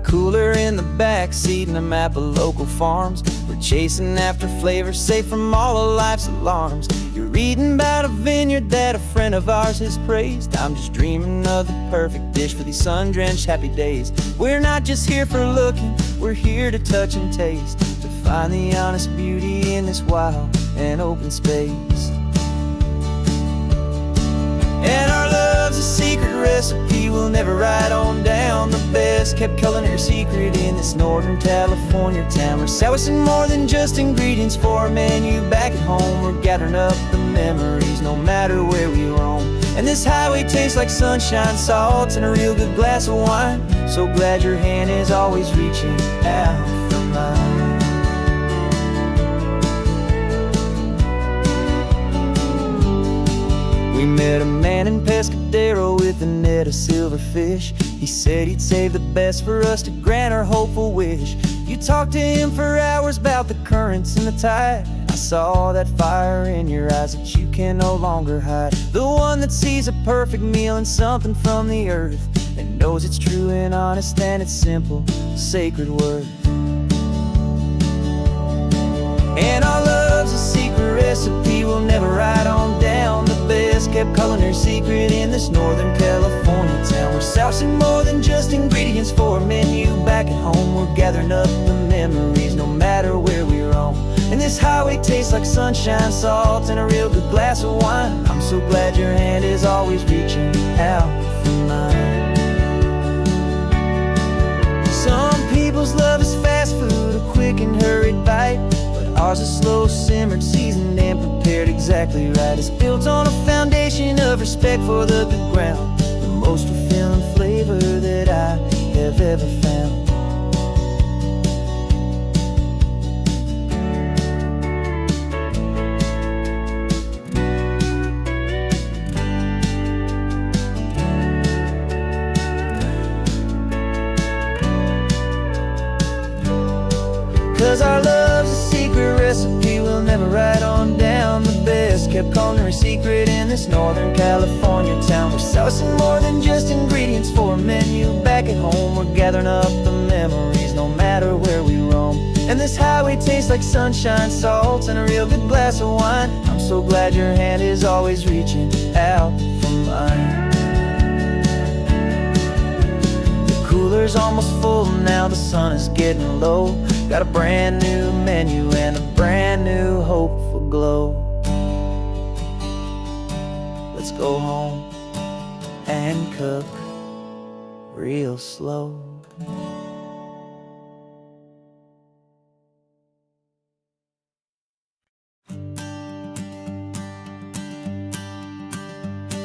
cooler in the back seat and a map of local farms. We're chasing after flavor, safe from all of life's alarms. You're reading about a vineyard that a friend of ours has praised. I'm just dreaming of the perfect dish for these sun-drenched happy days. We're not just here for looking, we're here to touch and taste, to find the honest beauty in this wild and open space. And our love's a secret recipe we'll never write on down. The best kept culinary secret in this Northern California town. We're sourcing more than just ingredients for a menu back at home. We're gathering up the memories no matter where we roam. And this highway tastes like sunshine, salt, and a real good glass of wine. So glad your hand is always reaching out for mine. We met a man in Pescadero with a net of silverfish. He said he'd save the best for us to grant our hopeful wish. You talked to him for hours about the currents and the tide. I saw that fire in your eyes that you can no longer hide. The one that sees a perfect meal in something from the earth, and knows it's true and honest and it's simple, sacred worth. And our love's a secret recipe we'll never write on down. The best kept culinary secret in this Northern California town. We're sourcing more than just ingredients for a menu back at home. We're gathering up the memories no matter where we roam. And this highway tastes like sunshine, salt, and a real good glass of wine. I'm so glad your hand is always reaching out for mine. Some people's love is fast food, a quick and hurried bite. Ours is slow simmered, seasoned, and prepared exactly right. It's built on a foundation of respect for the good ground, the most fulfilling flavor that I have ever found. 'Cause our love's a secret recipe we'll never write on down. The best kept culinary secret in this Northern California town. We're sourcing more than just ingredients for a menu back at home. We're gathering up the memories no matter where we roam. And this highway tastes like sunshine, salt, and a real good glass of wine. I'm so glad your hand is always reaching out for mine. Cooler's almost full now, the sun is getting low. Got a brand new menu and a brand new hopeful glow. Let's go home and cook real slow.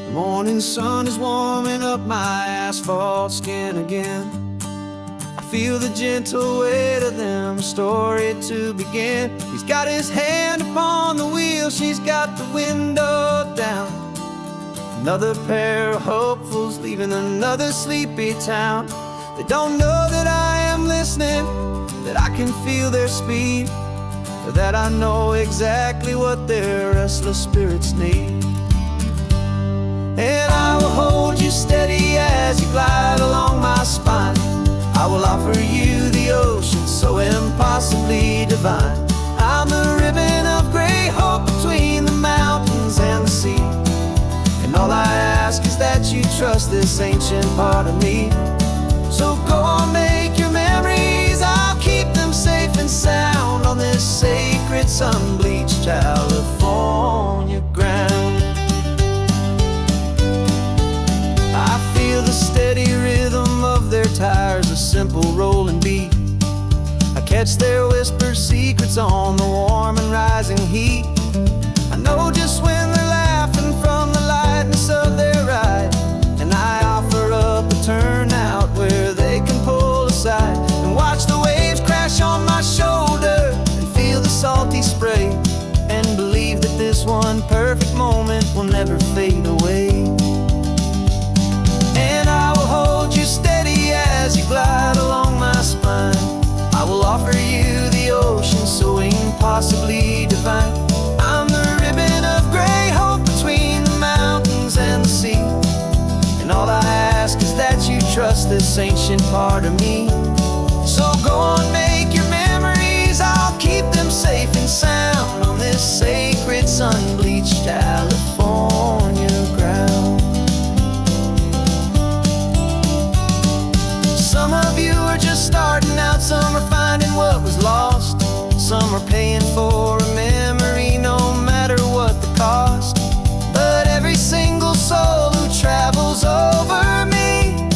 The morning sun is warming up my asphalt skin again. I feel the gentle weight of them, a story to begin. He's got his hand upon the wheel, she's got the window down. Another pair of hopefuls leaving another sleepy town. They don't know that I am listening, that I can feel their speed, or that I know exactly what their restless spirits need. And I will hold you steady as you glide along my spine. I will offer you the ocean so impossibly divine. I'm the ribbon of gray hope between the mountains and the sea. And all I ask is that you trust this ancient part of me. So go on, make your memories, I'll keep them safe and sound on this sacred sun-bleached California ground. I feel the steady rhythm of their tires, a simple rolling beat. I catch their whispered secrets on the warm and rising heat. I know just when they're laughing from the lightness of their ride, and I offer up a turnout where they can pull aside and watch the waves crash on my shoulder and feel the salty spray, and believe that this one perfect moment will never fade away. And I will hold you steady as you glide along my spine. I will offer you the ocean so impossibly divine. I'm the ribbon of gray hope between the mountains and the sea. And all I ask is that you trust this ancient part of me. we're paying for a memory, no matter what the cost. But every single soul who travels over me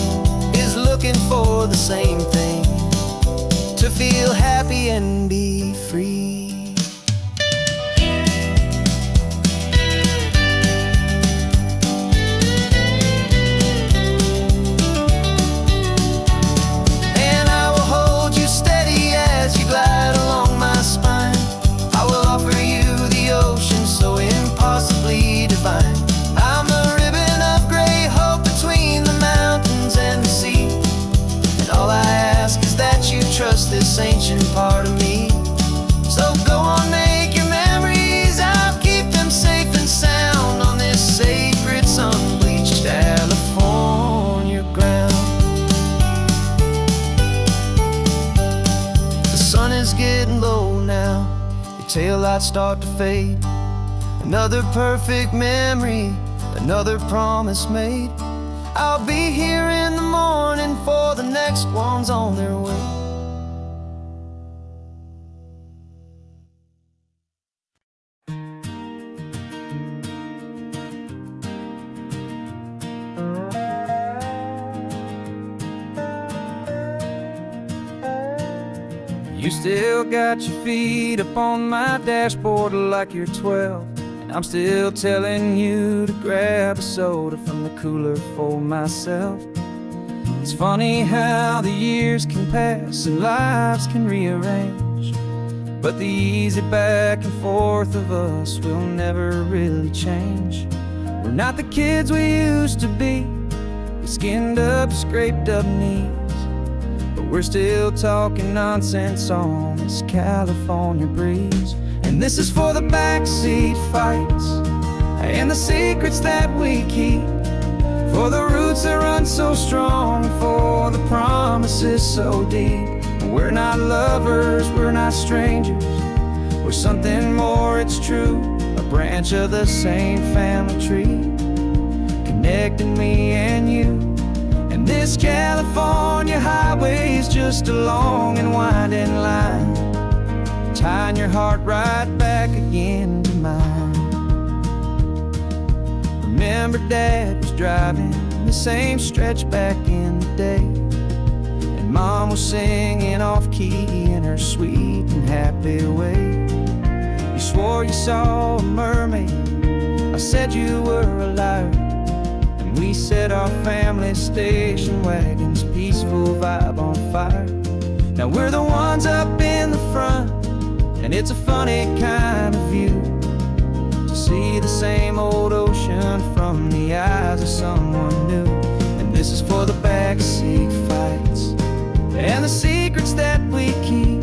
is looking for the same thing: to feel happy and be free. And I will hold you steady as you glide along my spine. I will offer you the ocean so impossibly divine. I'm the ribbon of gray hope between the mountains and the sea. And all I ask is that you trust this ancient part of me. So go on, make your memories, I'll keep them safe and sound on this sacred sun-bleached California ground. The sun is getting low now, your taillights start to fade. Another perfect memory, another promise made. I'll be here in the morning for the next ones on their way. You still got your feet up on my dashboard like you're 12, and I'm still telling you to grab a soda from the cooler for myself. It's funny how the years can pass and lives can rearrange, but the easy back and forth of us will never really change. We're not the kids we used to be, with skinned up, scraped up knees, but we're still talking nonsense on this California breeze. And this is for the backseat fights and the secrets that we keep, for the roots that run so strong, for the promises so deep. We're not lovers, we're not strangers, we're something more, it's true. A branch of the same family tree, connecting me and you. And this California highway is just a long and winding line, tying your heart right back again to mine. Remember Dad was driving the same stretch back in the day, and Mom was singing off-key in her sweet and happy way. You swore you saw a mermaid, I said you were a liar, and we set our family station wagon's peaceful vibe on fire. Now we're the ones up in the front, and it's a funny kind of view to see the same old ocean from the eyes of someone new. And this is for the backseat fights and the secrets that we keep,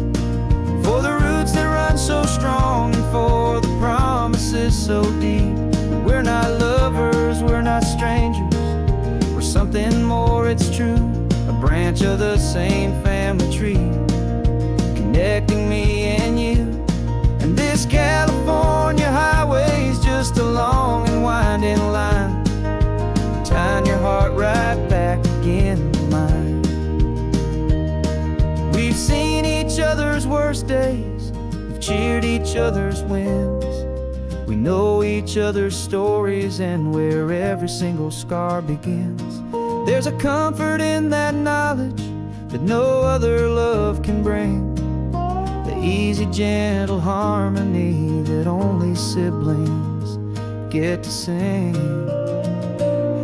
for the roots that run so strong, and for the promises so deep. We're not lovers, we're not strangers, we're something more, it's true. A branch of the same family tree, connecting me and you. And this California highway's just a long and winding line, tying your heart right back again to mine. We've seen each other's worst days, we've cheered each other's wins. We know each other's stories and where every single scar begins. There's a comfort in that knowledge that no other love can bring, the easy, gentle harmony that only siblings get to sing.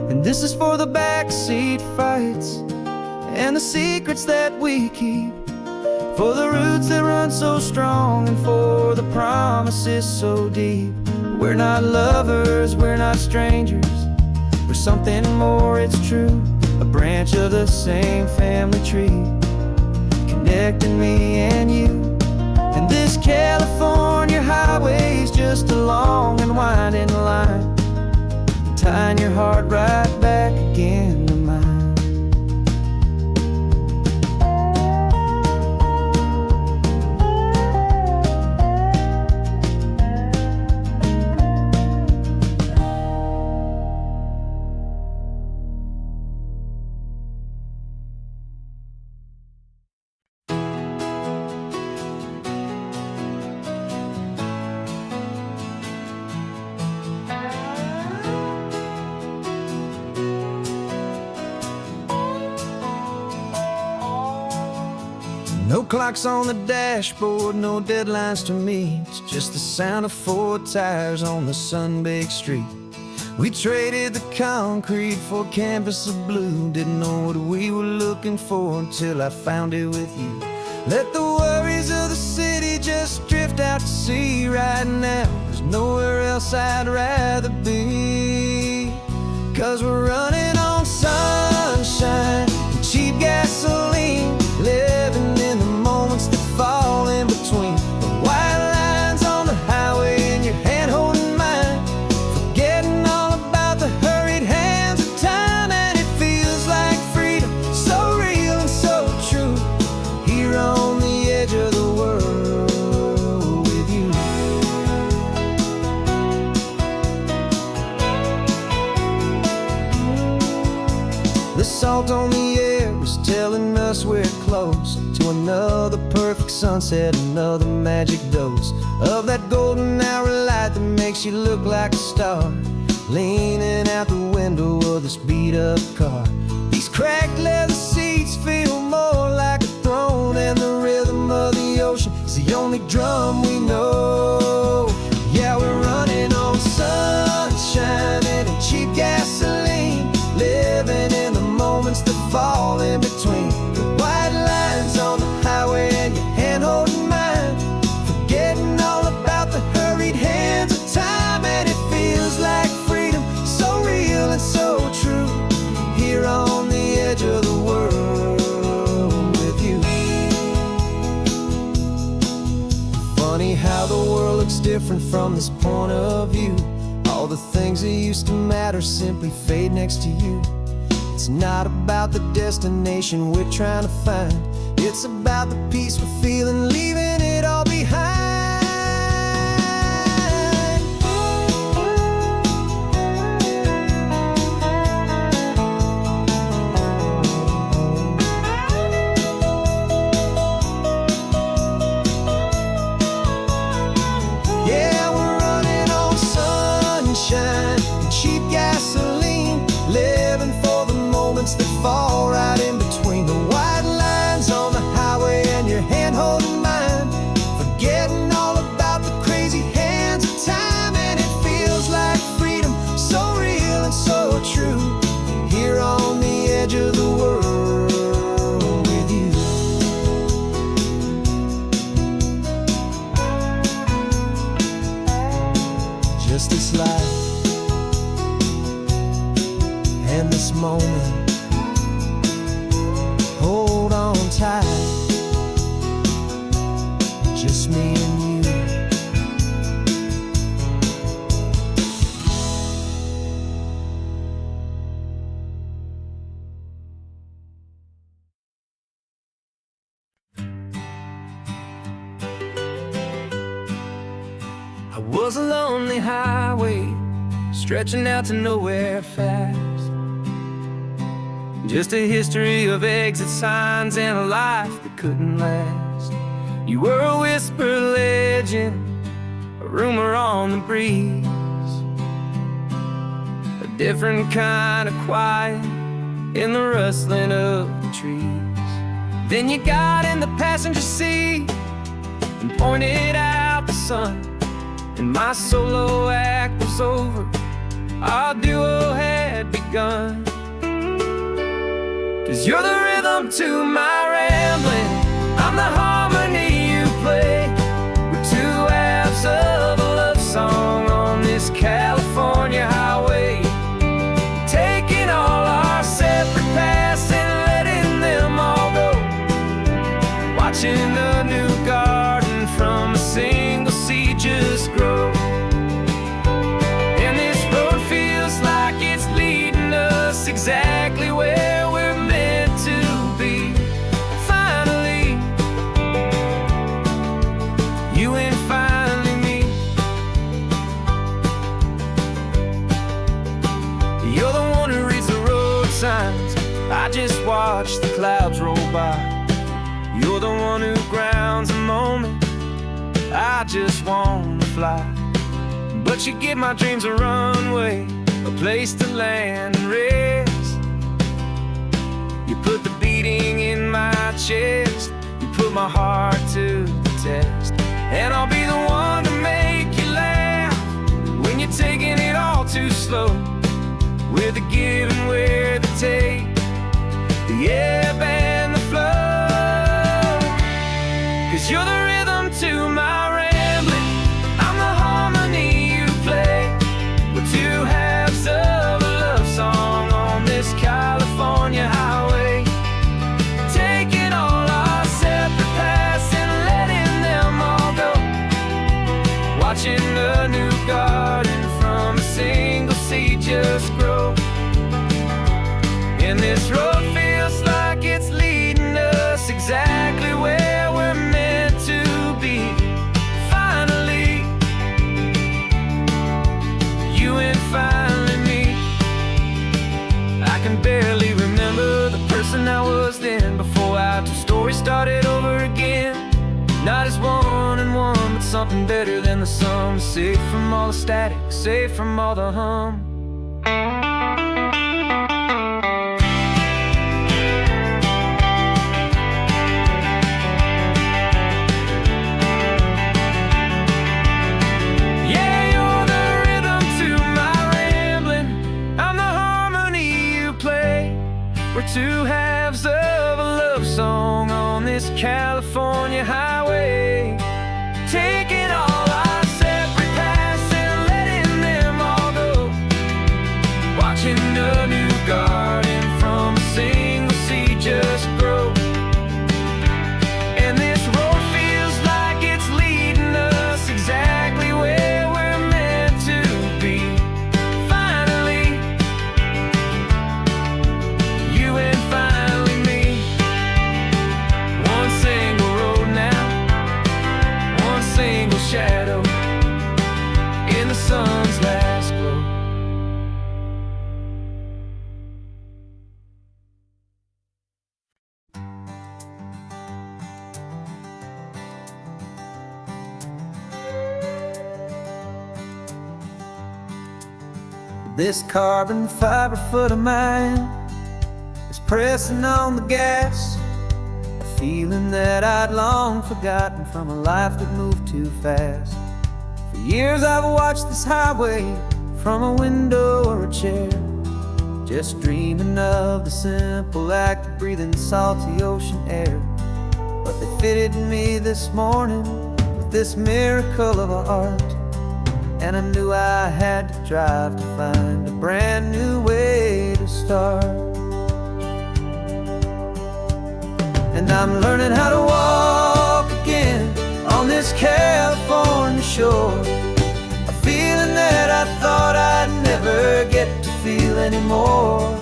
And this is for the backseat fights and the secrets that we keep, for the roots that run so strong, and for the promises so deep. We're not lovers, we're not strangers, we're something more, it's true. A branch of the same family tree, connecting me and you. And this California highway's just a long and winding line, tying your heart right back again to mine. No clocks on the dashboard, no deadlines to meet, just the sound of 4 tires on the sun-baked street. We traded the concrete for a canvas of blue. Didn't know what we were looking for until I found it with you. Let the worries of the city just drift out to sea. Right now, there's nowhere else I'd rather be. 'Cause we're running on sunshine and cheap gasoline, living in the moments that fall in between. The white lines on the highway and your hand holding mine, forgetting all about the hurried hands of time. And it feels like freedom, so real and so true, here on the edge of the world with you. The salt on the air was telling us we're close to another perfect sunset, another magic dose of that golden hour light that makes you look like a star, leaning out the window of this beat-up car. These cracked leather seats feel more like a throne, and the rhythm of the ocean is the only drum we know. Yeah, we're running on sunshine and cheap gasoline, living in the moments that fall in between. The white lines on the highway and your hand holding mine, forgetting all about the hurried hands of time. And it feels like freedom, so real and so true, here on the edge of the world with you. Funny how the world looks different from this point of view. All the things that used to matter simply fade next to you. It's not about the destination we're trying to find, it's about the peace we're feeling, leaving it all behind. Yeah, we're running on sunshine and cheap gasoline, living for the moments that fall right in between. The white lines on the highway and your hand holding mine, forgetting all about the crazy hands of time. And it feels like freedom, so real and so true, here on the edge of the world with you. Just this life and this moment, hold on tight, just me and you. I was a lonely highway, stretching out to nowhere fast. Just a history of exit signs and a life that couldn't last. You were a whisper legend, a rumor on the breeze, a different kind of quiet in the rustling of the trees. Then you got in the passenger seat and pointed out the sun, and my solo act was over, our duo had begun. 'Cause you're the rhythm to my rambling, I'm the harmony you play. We're two halves of a love song on this California highway, taking all our separate paths and letting them all go, watching a new garden from a single seed just grow. And this road feels like it's leading us exactly where we're meant to be. Finally, you and finally me. You're the one who reads the road signs, I just watch the clouds roll by. You're the one who grounds a moment, I just wanna fly. But you give my dreams a runway, a place to land and rest. You put the beating in my chest, you put my heart to the test. And I'll be the one to make you laugh when you're taking it all too slow, with the give and with the take, the ebb and the flow. 'Cause you're the rhythm to my rambling, I'm the harmony you play. We're two halves of a love song on this California highway, taking all our separate paths and letting them all go, watching a new garden from a single seed just grow. And this road feels like it's leading us exactly where we're meant to be. Finally, you and finally me. I can barely remember the person I was then, before our two stories started over again. Not as one and one, but something better than the sum. Safe from all the static, safe from all the hum. We're two halves of a love song on this California highway, taking all our separate paths and letting them all go, watching a new garden from a single seed just grow. And this road feels like it's leading us exactly where we're meant to be. Finally, you and finally me. One single road now, one single shadow in the sun's last glow. This carbon fiber foot of mine is pressing on the gas, a feeling that I'd long forgotten from a life that moved too fast. For years I've watched this highway from a window or a chair, just dreaming of the simple act of breathing salty ocean air. But they fitted me this morning with this miracle of art, and I knew I had to drive to find a brand new way to start. And I'm learning how to walk again on this California shore, a feeling that I thought I'd never get to feel anymore.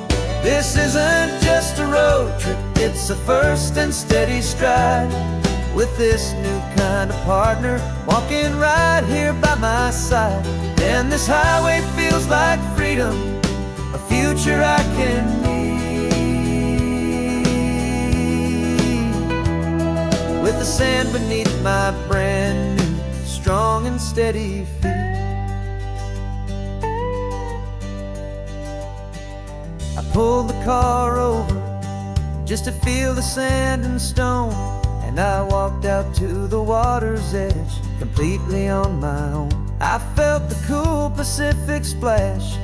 This isn't just a road trip, it's a first and steady stride, with this new kind of partner walking right here by my side. And this highway feels like freedom, a future I can need, with the sand beneath my brand new strong and steady feet. I pulled the car over just to feel the sand and stone, and I walked out to the water's edge completely on my own. I felt the cool Pacific splash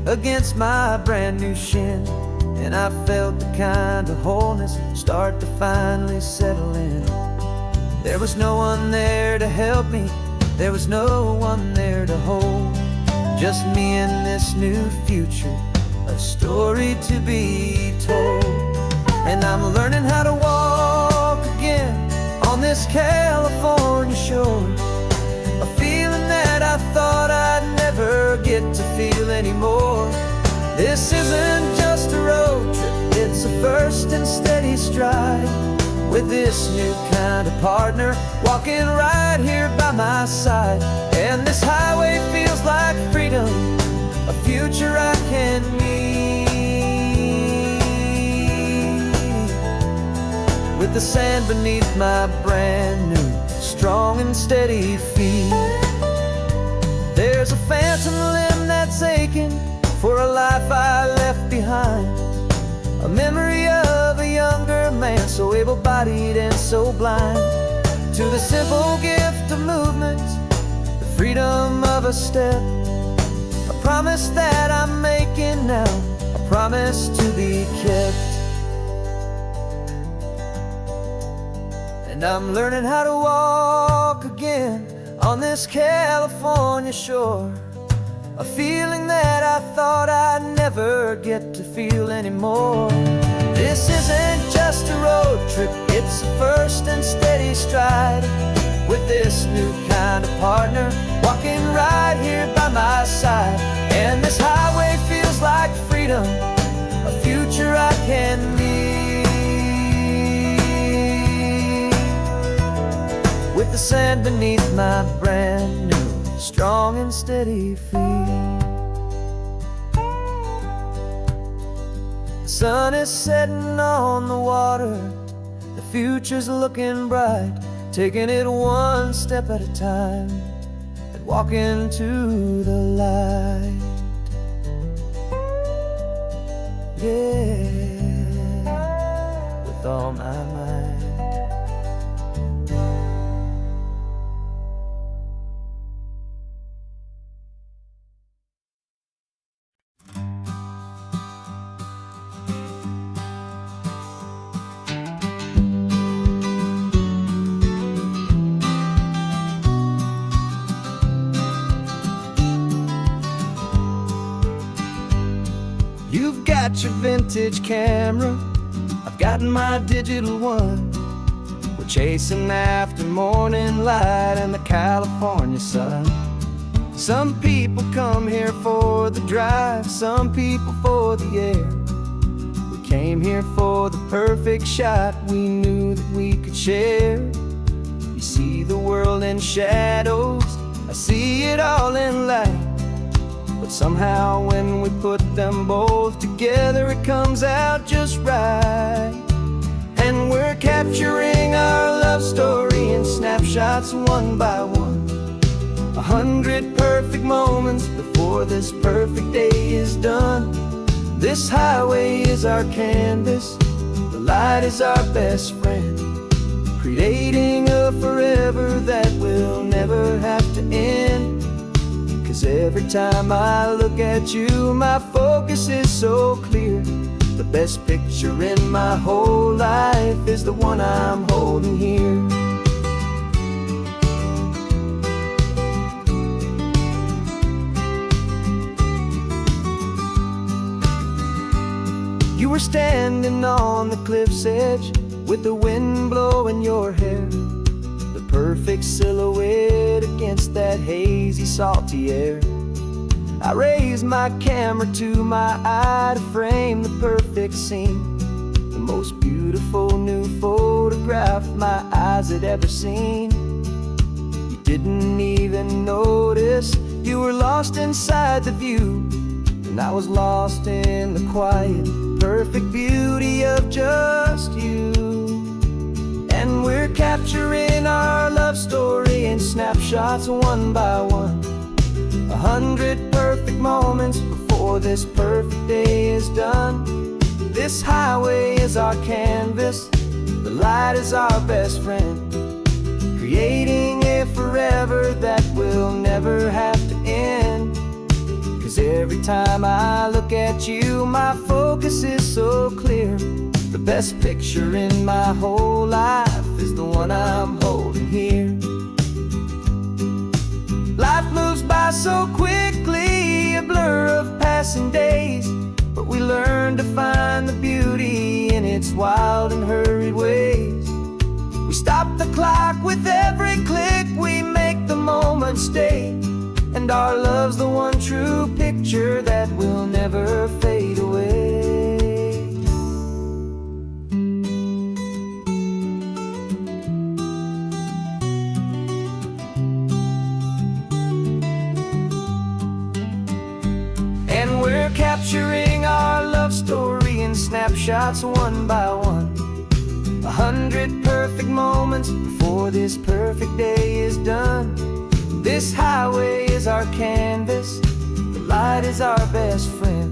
against my brand new shin, and I felt the kind of wholeness start to finally settle in. There was no one there to help me, there was no one there to hold, just me and this new future, a story to be told. And I'm learning how to walk again on this California shore, a feeling that I thought I'd never get to feel anymore. This isn't just a road trip, it's a first and steady stride, with this new kind of partner walking right here by my side. And this highway feels like freedom, a future I can need, with the sand beneath my brand new strong and steady feet. There's a phantom limb that's aching for a life I left behind, a memory of a young younger man, so able-bodied and so blind, to the simple gift of movement, the freedom of a step. A promise that I'm making now, a promise to be kept. And I'm learning how to walk again on this California shore, a feeling that I thought I'd never get to feel anymore. This isn't just a road trip, it's a first and steady stride, with this new kind of partner walking right here by my side. And this highway feels like freedom, a future I can meet, with the sand beneath my brand new strong and steady feet. The sun is setting on the water, the future's looking bright, taking it one step at a time and walking to the light. Yeah, with all my might. You've got your vintage camera, I've got my digital one. We're chasing after morning light and the California sun. Some people come here for the drive, some people for the air. We came here for the perfect shot we knew that we could share. You see the world in shadows, I see it all in light. But somehow when we put them both together, it comes out just right. And we're capturing our love story in snapshots one by one, 100 perfect moments before this perfect day is done. This highway is our canvas, the light is our best friend, creating a forever that will never have to end. 'Cause every time I look at you, my focus is so clear. The best picture in my whole life is the one I'm holding here. You were standing on the cliff's edge with the wind blowing your hair, the perfect silhouette against that hazy, salty air. I raised my camera to my eye to frame the perfect scene, the most beautiful new photograph my eyes had ever seen. You didn't even notice, you were lost inside the view, and I was lost in the quiet, perfect beauty of just you. And we're capturing our love story in snapshots one by one, 100 perfect moments before this perfect day is done. This highway is our canvas, the light is our best friend, creating a forever that will never have to end. 'Cause every time I look at you, my focus is so clear. The best picture in my whole life is the one I'm holding here. Life moves by so quickly, a blur of passing days, but we learn to find the beauty in its wild and hurried ways. We stop the clock with every click, we make the moment stay, and our love's the one true picture that will never fade away. And we're capturing our love story in snapshots one by one, 100 perfect moments before this perfect day is done. This highway is our canvas, the light is our best friend,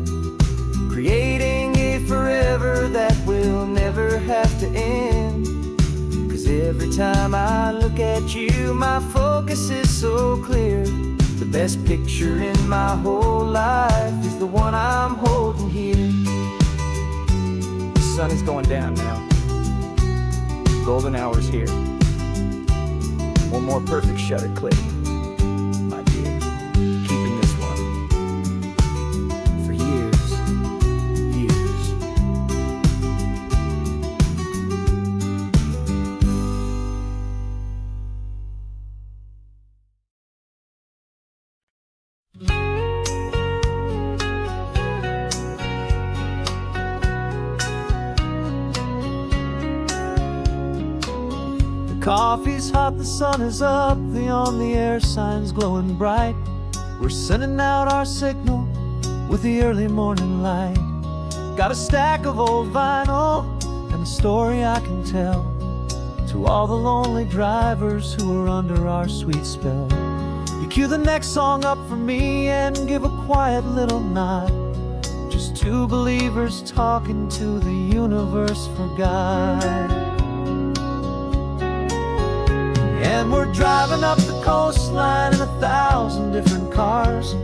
creating a forever that will never have to end. 'Cause every time I look at you, my focus is so clear. The best picture in my whole life is the one I'm holding here. The sun is going down now. Golden hour's here. One more perfect shutter click, my dear. Keeping this one for years, years. Coffee's hot, the sun is up, the on-the-air sign's glowing bright. We're sending out our signal with the early morning light. Got a stack of old vinyl and a story I can tell to all the lonely drivers who are under our sweet spell. You cue the next song up for me and give a quiet little nod. Just two believers talking to the universe for God. And we're driving up the coastline in 1,000 different cars,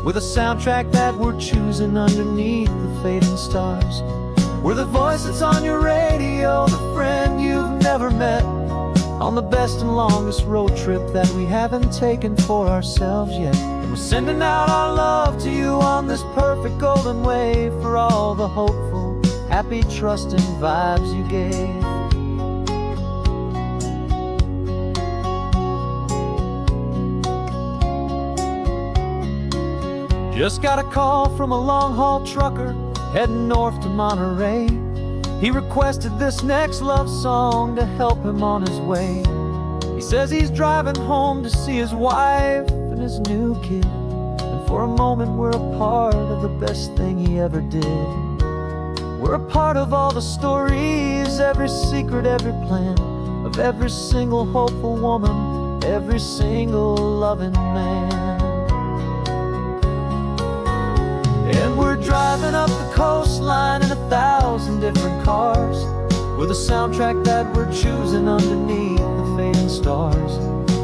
with a soundtrack that we're choosing underneath the fading stars. We're the voice that's on your radio, the friend you've never met, on the best and longest road trip that we haven't taken for ourselves yet. And we're sending out our love to you on this perfect golden wave for all the hopeful, happy, trusting vibes you gave. Just got a call from a long-haul trucker heading north to Monterey. He requested this next love song to help him on his way. He says he's driving home to see his wife and his new kid, and for a moment we're a part of the best thing he ever did. We're a part of all the stories, every secret, every plan, of every single hopeful woman, every single loving man. And we're driving up the coastline in 1,000 different cars, with a soundtrack that we're choosing underneath the fading stars.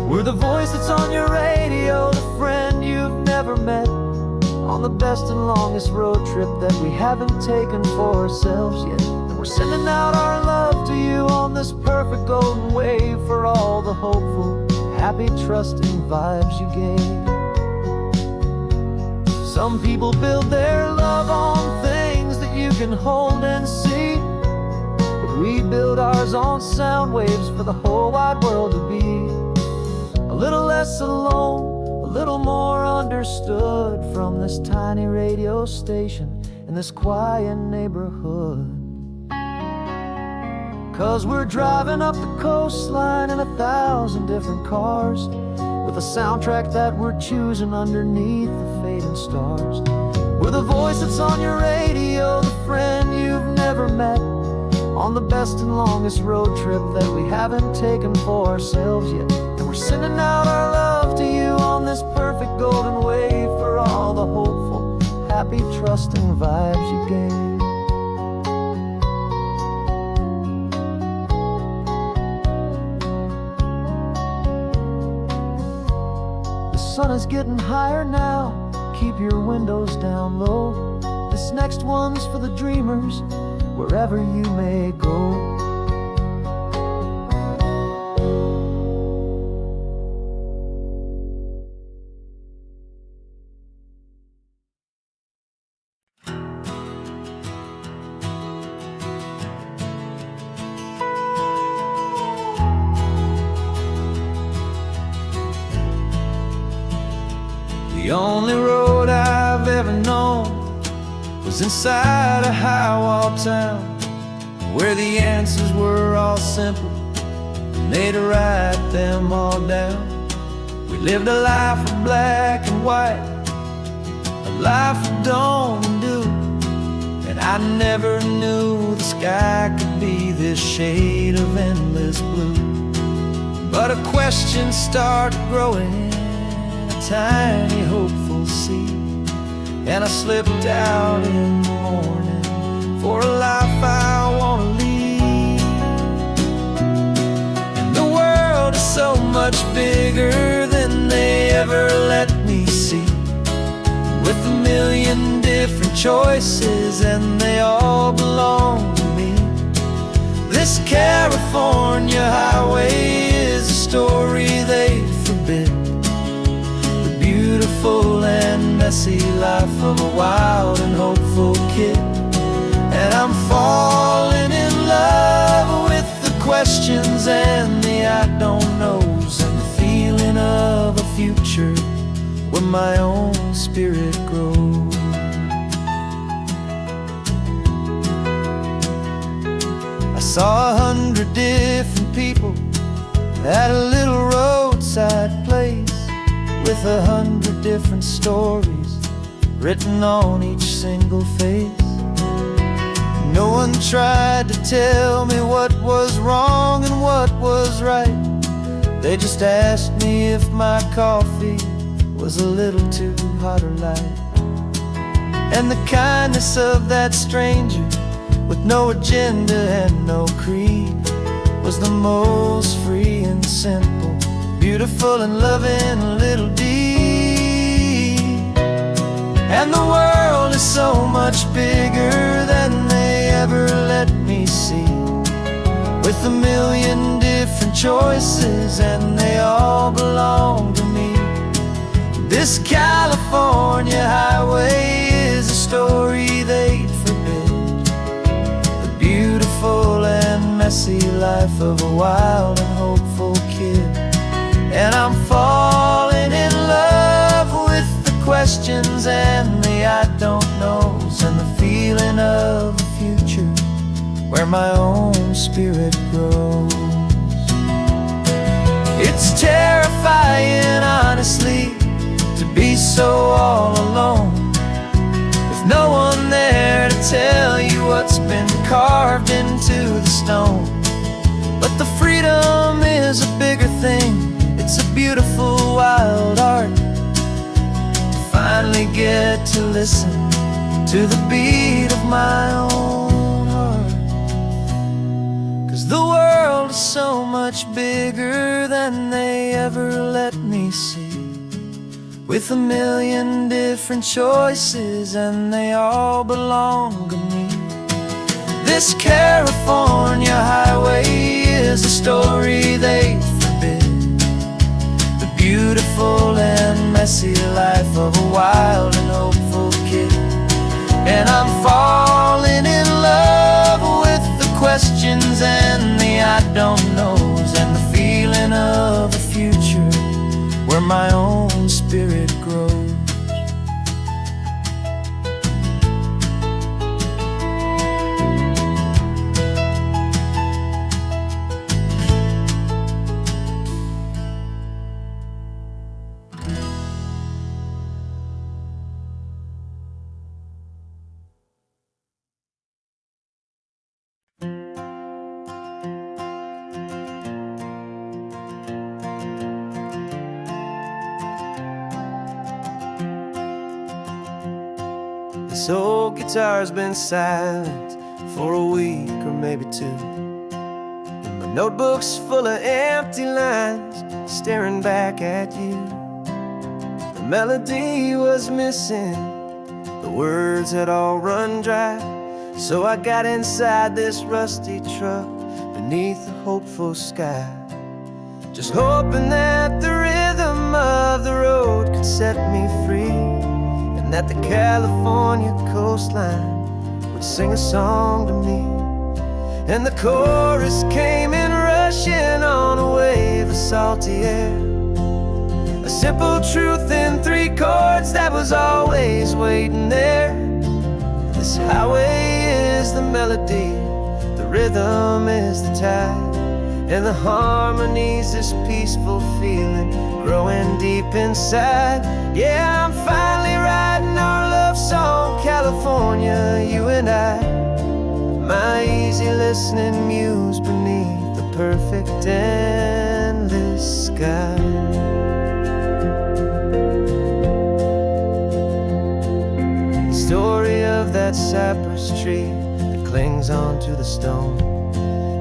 We're the voice that's on your radio, the friend you've never met, on the best and longest road trip that we haven't taken for ourselves yet. And we're sending out our love to you on this perfect golden wave for all the hopeful, happy, trusting vibes you gave. Some people build their love on things that you can hold and see, but we build ours on sound waves for the whole wide world to be a little less alone, a little more understood from this tiny radio station in this quiet neighborhood. 'Cause we're driving up the coastline in 1,000 different cars, with a soundtrack that we're choosing underneath the fading stars. We're the voice that's on your radio, the friend you've never met, on the best and longest road trip that we haven't taken for ourselves yet. And we're sending out our love to you on this perfect golden wave for all the hopeful, happy, trusting vibes you gave. The sun is getting higher now, keep your windows down low. This next one's for the dreamers, wherever you may go. The only road I've ever known was inside a high-wall town, where the answers were all simple and they'd write them all down. We lived a life of black and white, a life of dawn and dew, and I never knew the sky could be this shade of endless blue. But a question started growing, tiny hopeful seed, and I slipped out in the morning for a life I wanna lead. And the world is so much bigger than they ever let me see, with a million different choices and they all belong to me. This California highway is a story they forbid, the beautiful and messy life of a wild and hopeful kid. And I'm falling in love with the questions and the I don't knows, and the feeling of a future where my own spirit grows. I saw 100 different people at a little roadside place, with 100 different stories written on each single face. No one tried to tell me what was wrong and what was right. They just asked me if my coffee was a little too hot or light. And the kindness of that stranger, with no agenda and no creed, was the most free and simple, beautiful and loving little deed. And the world is so much bigger than they ever let me see, with a million different choices and they all belong to me. This California highway is a story they'd forbid, the beautiful and messy life of a wild and hopeful kid. And I'm falling in love with the questions and the I don't knows, and the feeling of a future where my own spirit grows. It's terrifying, honestly, to be so all alone, with no one there to tell you what's been carved into the stone. But the freedom is a bigger thing, it's a beautiful wild art, to finally get to listen to the beat of my own heart. 'Cause the world is so much bigger than they ever let me see, with a million different choices and they all belong to me. This California highway is a story they forbid, the beautiful and messy life of a wild and hopeful kid. And I'm falling in love with the questions and the I don't knows, and the feeling of a future where my own spirit grows. This old guitar's been silent for a week or maybe two, and my notebook's full of empty lines staring back at you. The melody was missing, the words had all run dry, so I got inside this rusty truck beneath the hopeful sky, just hoping that the rhythm of the road could set me free, and that the California coastline would sing a song to me. And the chorus came in rushing on a wave of salty air, a simple truth in 3 chords that was always waiting there. This highway is the melody, the rhythm is the tide, and the harmony's this peaceful feeling growing deep inside. Yeah, I'm finally writing our love song, California, you and I, my easy listening muse beneath the perfect endless sky. The story of that cypress tree, the clings onto the stone.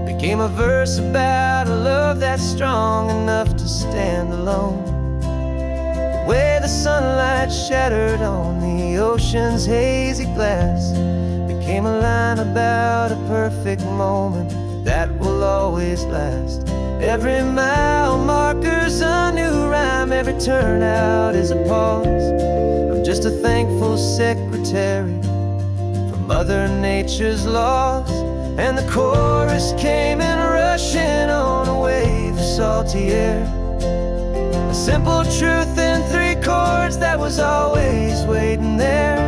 Became a verse about a love that's strong enough to stand alone. Where the sunlight shattered on the ocean's hazy glass became a line about a perfect moment that will always last. Every mile marker's a new rhyme, every turnout is a pause. I'm just a thankful secretary for Mother Nature's laws. And the chorus came in rushing on a wave of salty air. A simple truth in 3 chords that was always waiting there.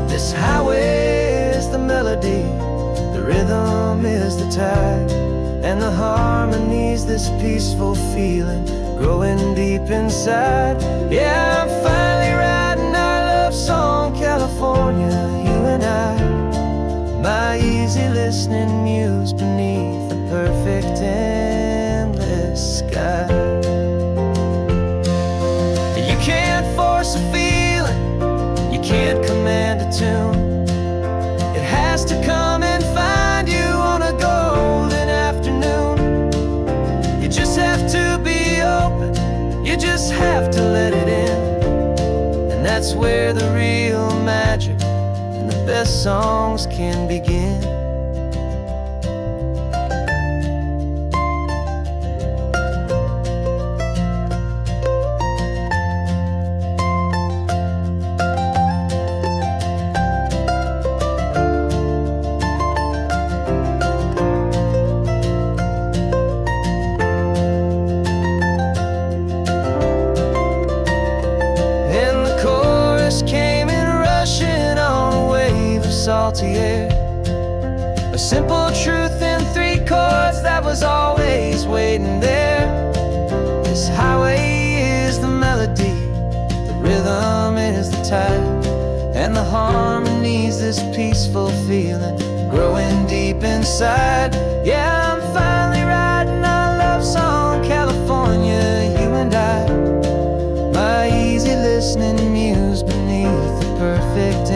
This highway is the melody, the rhythm is the tide, and the harmony's this peaceful feeling growing deep inside. Yeah, I'm finally writing our love song, California, you and I. My easy listening muse beneath the perfect endless sky. You can't force a feeling, you can't command a tune. It has to come and find you on a golden afternoon. You just have to be open, you just have to let it in. And that's where the real magic and the best songs can begin. Salty air, a simple truth in 3 chords that was always waiting there. This highway is the melody, the rhythm is the tide, and the harmony's this peaceful feeling growing deep inside. Yeah, I'm finally writing our love song, California, you and I. My easy listening muse beneath the perfect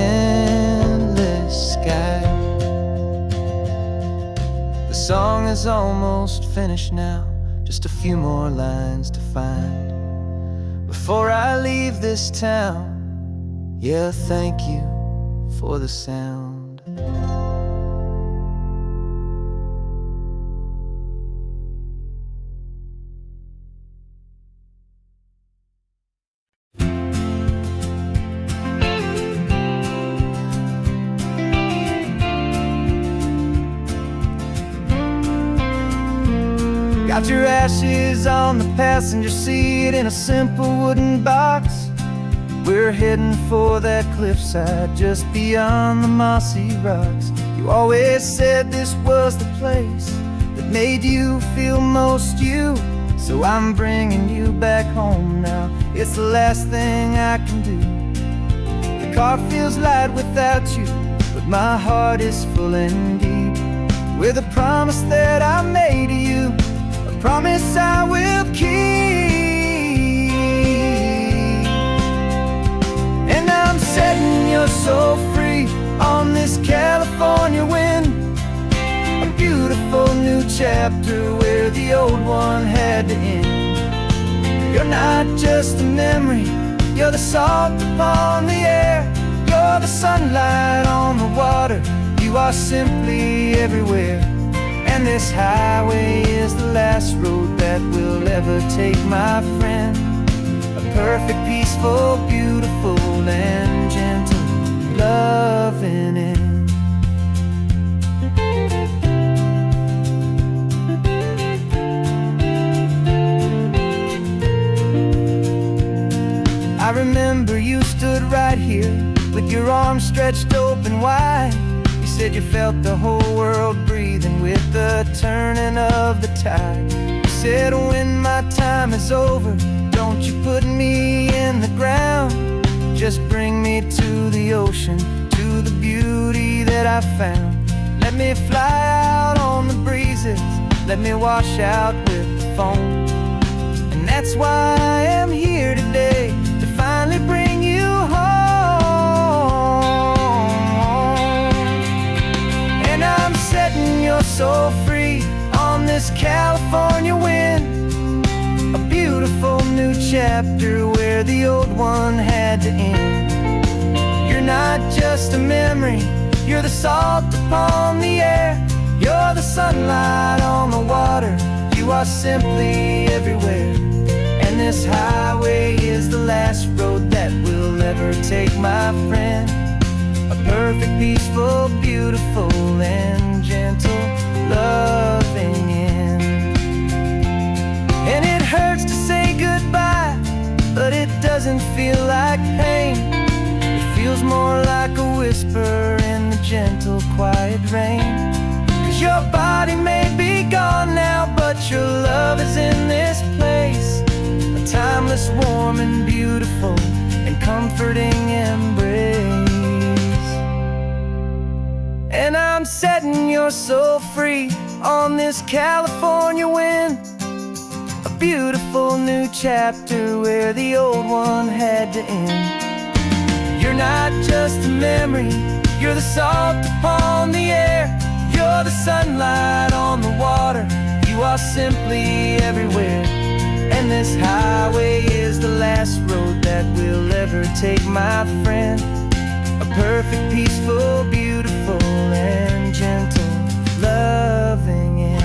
sky. The song is almost finished now, just a few more lines to find before I leave this town. Yeah, thank you for the sound. Got your ashes on the passenger seat in a simple wooden box. We're heading for that cliffside just beyond the mossy rocks. You always said this was the place that made you feel most you. So I'm bringing you back home now, it's the last thing I can do. The car feels light without you, but my heart is full and deep with a promise that I made to you, promise I will keep. And I'm setting your soul free on this California wind, a beautiful new chapter where the old one had to end. You're not just a memory, you're the salt upon the air, you're the sunlight on the water, you are simply everywhere. And this highway is the last road that we'll ever take, my friend. A perfect, peaceful, beautiful, and gentle loving end. I remember you stood right here with your arms stretched open wide. Said you felt the whole world breathing with the turning of the tide. You said when my time is over, don't you put me in the ground, just bring me to the ocean, to the beauty that I found. Let me fly out on the breezes, let me wash out with the foam. And that's why I am here today, to finally bring you home. California wind, a beautiful new chapter where the old one had to end. You're not just a memory, you're the salt upon the air, you're the sunlight on the water, you are simply everywhere. And this highway is the last road that will ever take, my friend. A perfect, peaceful, beautiful, and gentle, loving end. And it hurts to say goodbye, but it doesn't feel like pain. It feels more like a whisper in the gentle, quiet rain. 'Cause your body may be gone now, but your love is in this place. A timeless, warm, and beautiful, and comforting embrace. And I'm setting your soul free on this California wind, a beautiful new chapter where the old one had to end. You're not just a memory, you're the salt upon the air, you're the sunlight on the water, you are simply everywhere. And this highway is the last road that we'll ever take, my friend. A perfect, peaceful, beautiful, and gentle, loving end.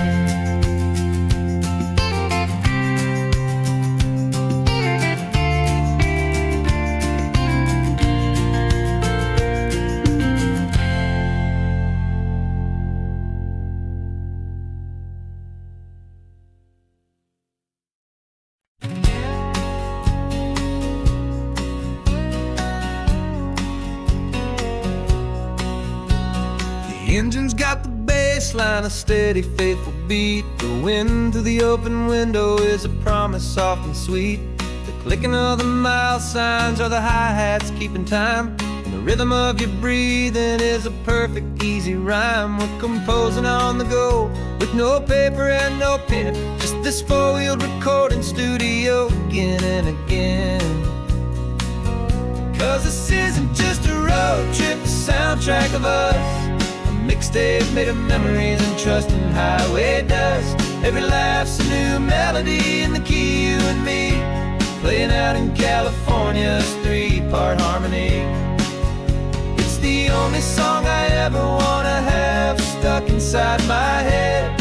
The engine's got the bass line, a steady, faithful beat. The wind through the open window is a promise soft and sweet. The clicking of the mile signs are the hi-hats keeping time, and the rhythm of your breathing is a perfect, easy rhyme. We're composing on the go with no paper and no pen, just this four-wheeled recording studio again and again. 'Cause this isn't just a road trip, the soundtrack of us, mixtape made of memories and trust in highway dust. Every laugh's a new melody in the key, you and me, playing out in California's three-part harmony. It's the only song I ever wanna have stuck inside my head,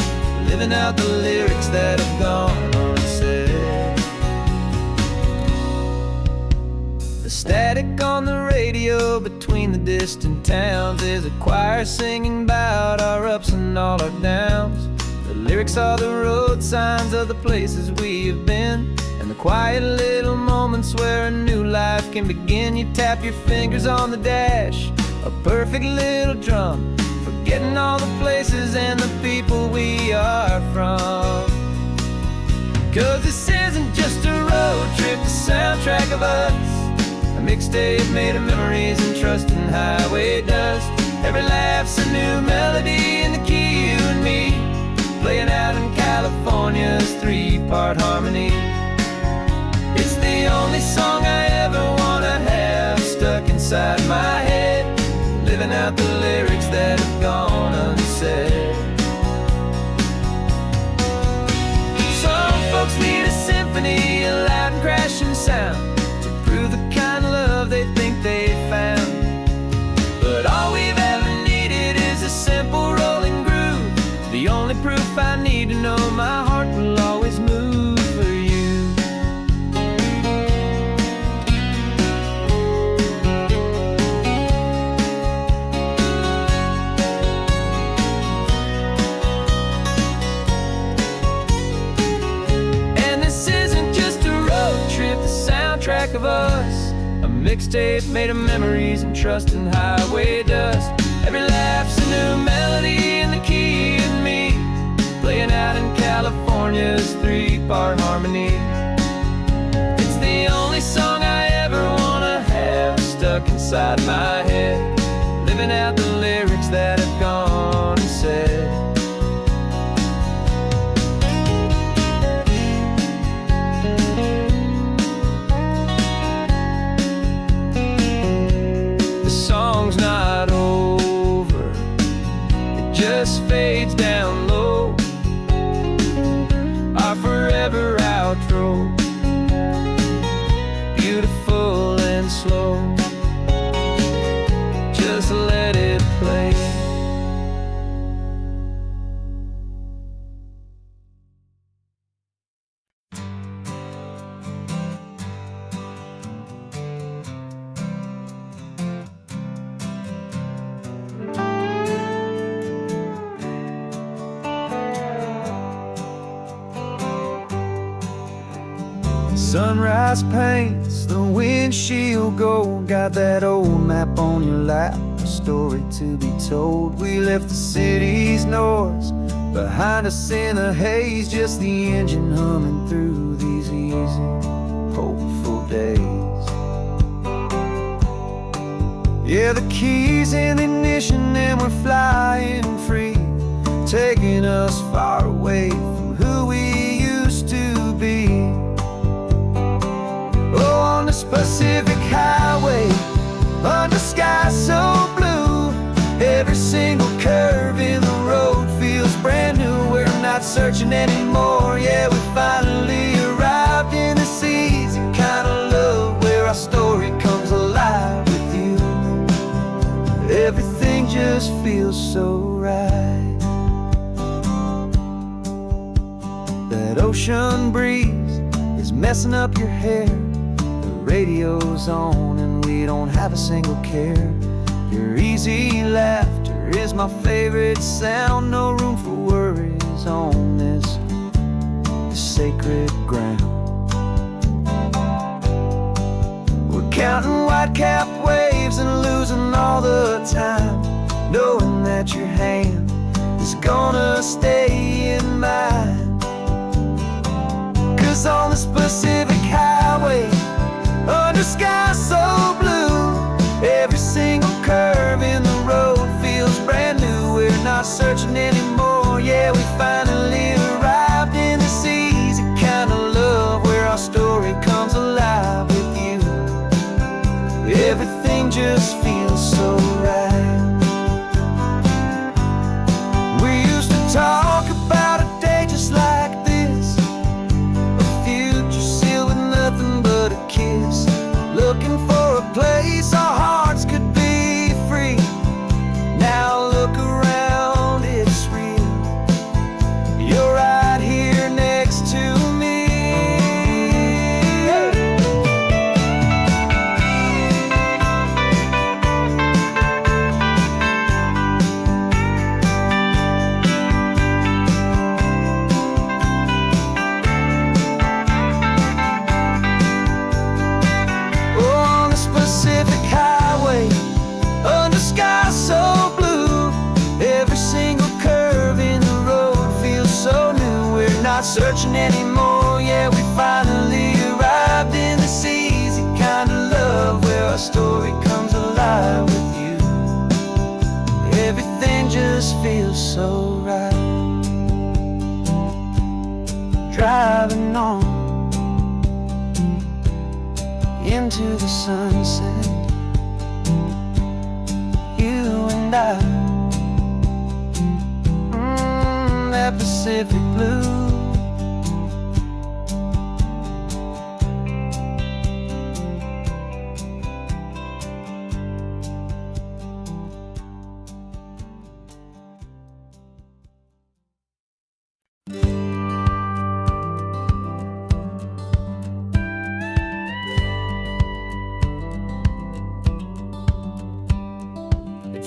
living out the lyrics that have gone unsaid. The static on the radio between the distant towns is a choir singing about our ups and all our downs. The lyrics are the road signs of the places we have been, and the quiet little moments where a new life can begin. You tap your fingers on the dash, a perfect little drum, forgetting all the places and the people we are from. 'Cause this isn't just a road trip, the soundtrack of us, a mixtape made of memories and trust in highway dust. Every laugh's a new melody in the key, you and me, playing out in California's three-part harmony. It's the only song I ever wanna have stuck inside my head, living out the lyrics that have gone unsaid. Some folks need a symphony, a loud and crashing sound, to prove the kind of love they think they found. But all we've ever needed is a simple rolling groove, the only proof I need to know my heart will always move for you. And this isn't just a road trip, the soundtrack of us, a mixtape made of memories and trust in highway dust. Every laugh's a new melody in the key, and me, playing out in California's three-part harmony. It's the only song I ever wanna have stuck inside my head, living out the lyrics that have gone unsaid. The song's not over, it just fades down low. stroll, beautiful and slow. Just let it play. Sunrise paints the windshield gold. Got that old map on your lap, a story to be told. We left the city's noise behind us in the haze, just the engine humming through these easy, hopeful days. Yeah, the keys in the ignition and we're flying free, taking us far away from who we used to be. Oh, on this Pacific highway, under sky so blue, every single curve in the road feels brand new. We're not searching anymore, yeah, we finally arrived in this easy kind of love, where our story comes alive with you. Everything just feels so right. That ocean breeze is messing up your hair, radio's on and we don't have a single care. Your easy laughter is my favorite sound. No room for worries on this sacred ground. We're counting white-capped waves and losing all the time, knowing that your hand is gonna stay in mine. 'Cause on this Pacific highway, under sky so blue, every single curve in the road feels brand new. We're not searching anymore, yeah, we finally arrived in this easy kind of love, where our story comes alive with you. Everything just feels so right. We used to talk about a day just like this, a future sealed with nothing but a kiss, looking for a place our hearts could be free. Now look around, it's real. You're right here next to me. Pacific highway, under sky so blue, every single curve in the road feels so new. We're not searching anymore, yeah, we finally arrived in this easy kind of love, where our story comes alive with you. Everything just feels so right. Driving on into the sunset, you and I, that Pacific blue.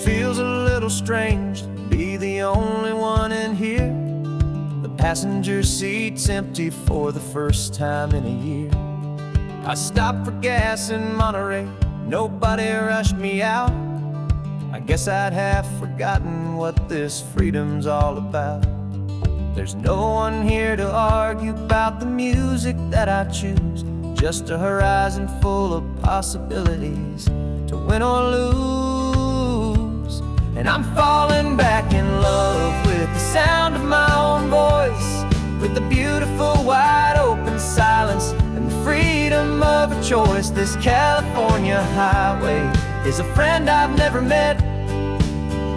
Feels a little strange to be the only one in here. The passenger seat's empty for the first time in a year. I stopped for gas in Monterey, nobody rushed me out. I guess I'd have forgotten what this freedom's all about. There's no one here to argue about the music that I choose, just a horizon full of possibilities to win or lose. And I'm falling back in love with the sound of my own voice, with the beautiful wide open silence and the freedom of a choice. This California highway is a friend I've never met,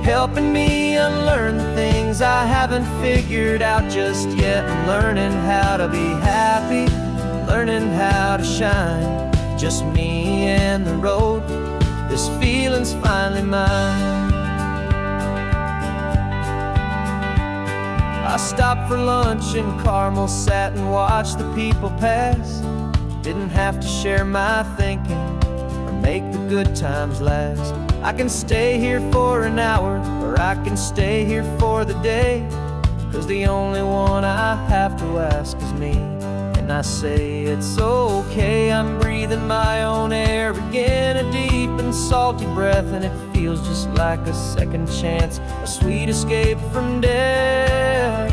helping me unlearn the things I haven't figured out just yet, and learning how to be happy learning how to shine. Just me and the road, this feeling's finally mine. I stopped for lunch in Carmel, sat and watched the people pass. Didn't have to share my thinking or make the good times last. I can stay here for an hour, or I can stay here for the day, 'cause the only one I have to ask is me. And I say it's okay, I'm breathing my own air again, a deep and salty breath, and it feels just like a second chance, a sweet escape from death.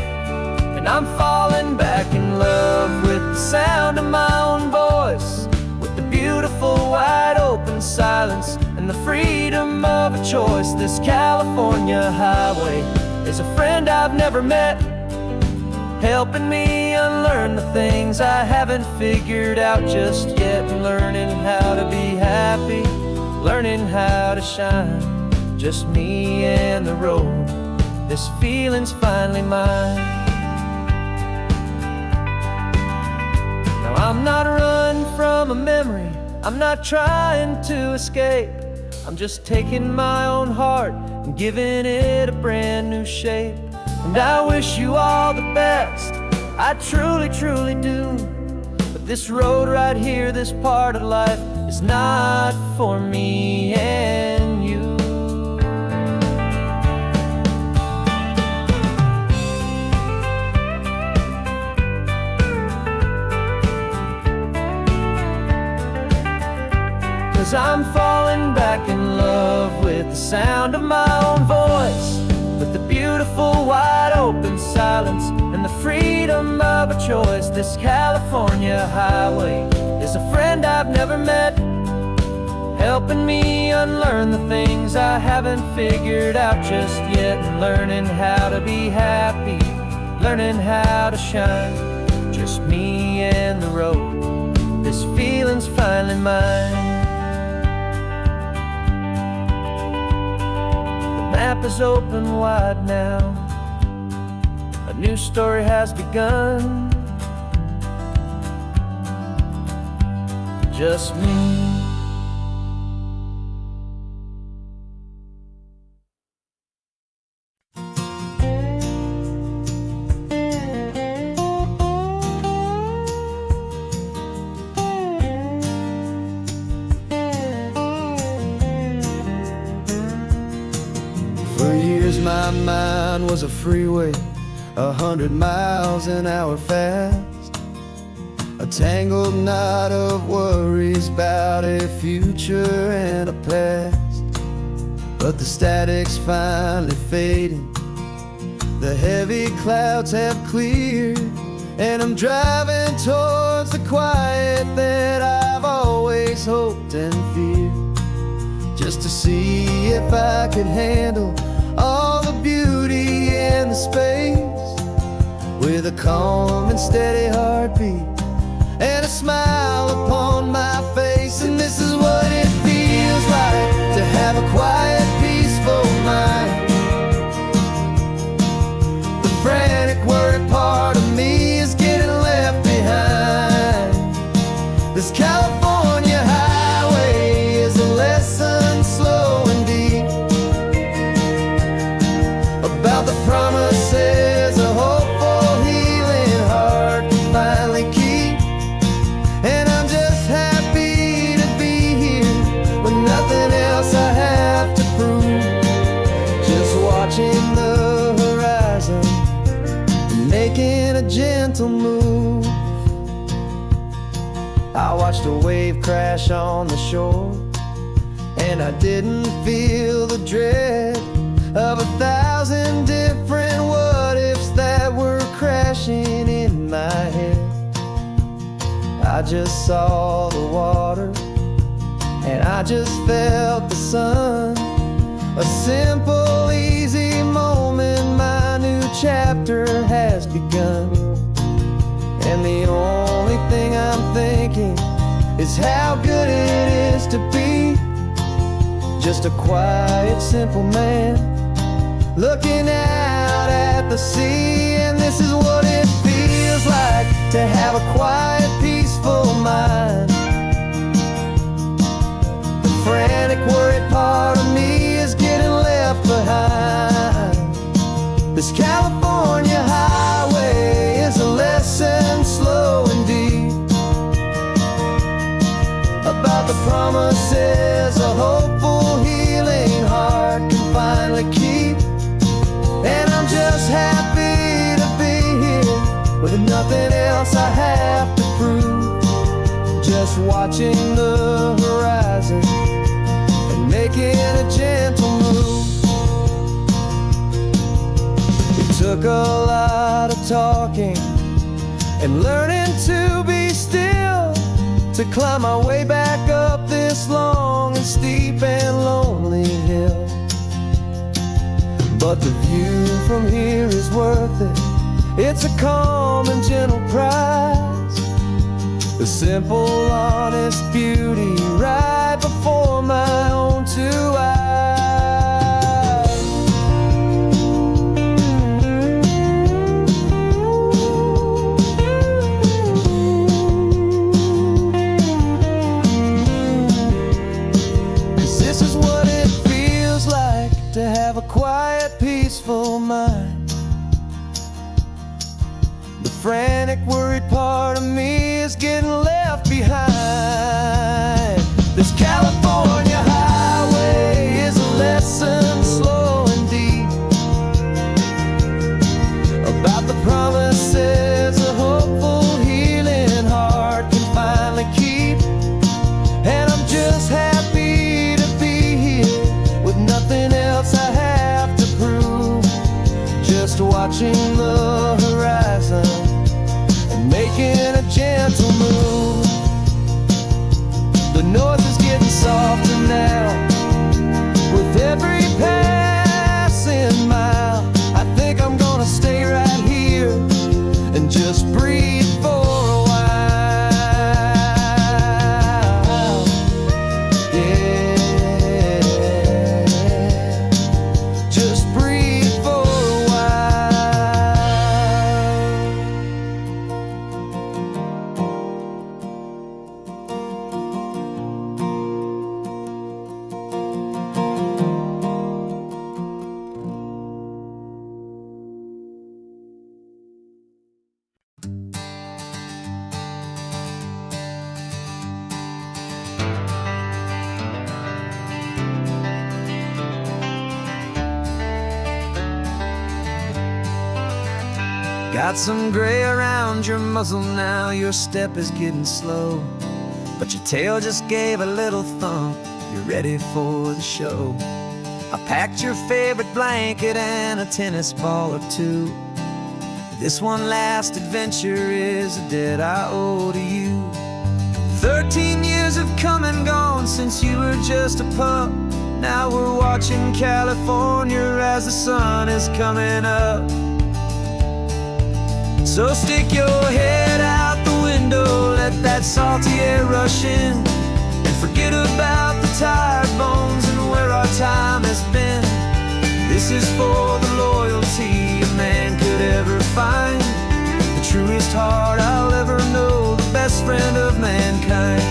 And I'm falling back in love with the sound of my own voice, with the beautiful wide open silence and the freedom of a choice. This California highway is a friend I've never met, helping me unlearn the things I haven't figured out just yet, and learning how to be happy, learning how to shine. Just me and the road, this feeling's finally mine. Now I'm not running from a memory, I'm not trying to escape, I'm just taking my own heart and giving it a brand new shape. And I wish you all the best, I truly, truly do. But this road right here, this part of life, is not for me and you. 'Cause I'm falling back in love with the sound of my own voice, with the beautiful wide open silence and the freedom of a choice. This California highway is a friend I've never met, helping me unlearn the things I haven't figured out just yet, and learning how to be happy, learning how to shine. Just me and the road, this feeling's finally mine. The map is open wide now, a new story has begun. Just me. For years my mind was a freeway, 100 miles an hour fast, a tangled knot of worries about a future and a past. But the static's finally fading, the heavy clouds have cleared, and I'm driving towards the quiet that I've always hoped and feared, just to see if I could handle all the beauty and the space, with a calm and steady heartbeat and a smile upon my face. And this is what it feels like to have a quiet, peaceful mind. The frantic, worried part of me is getting left behind. This California highway is a lesson slow and deep about the promises a hopeful, healing heart can finally keep. And I'm just happy to be here with nothing else I have to prove, just watching the horizon and making a gentle move. I watched a wave crash on the shore, and I didn't feel the dread of 1,000 different what-ifs that were crashing in my head. I just saw the water, and I just felt the sun. A simple, easy moment, my new chapter has begun. And the only thing I'm thinking is how good it is to be just a quiet, simple man looking out at the sea. And this is what it feels like to have a quiet, peaceful This California highway is a lesson slow and deep about the promises a hopeful, healing heart can finally keep. And I'm just happy to be here with nothing else I have to prove. Just watching the horizon and making a gentle move. It took a lot of talking and learning to be still to climb my way back up this long and steep and lonely hill. But the view from here is worth it. It's a calm and gentle prize, the simple, honest beauty right before my own two eyes. 'Cause this is what it feels like to have a quiet, peaceful mind. The frantic, worried part of me is getting left behind. This California highway is a lesson slow and deep about the promises a hopeful, healing heart can finally keep. And I'm just happy to be here with nothing else I have to prove. Just watching the horizon and making a gentle move. The noise is getting softer now with every passing mile. I think I'm gonna stay right here and just breathe for a while. Yeah, just breathe for a while. Got some gray around your muzzle now, your step is getting slow, but your tail just gave a little thump, you're ready for the show. I packed your favorite blanket and a tennis ball or two. This one last adventure is a debt I owe to you. 13 years have come and gone since you were just a pup. Now we're watching California as the sun is coming up. So stick your head out the window, let that salty air rush in, and forget about the tired bones and where our time has been. This is for the loyalty a man could ever find, the truest heart I'll ever know, the best friend of mankind.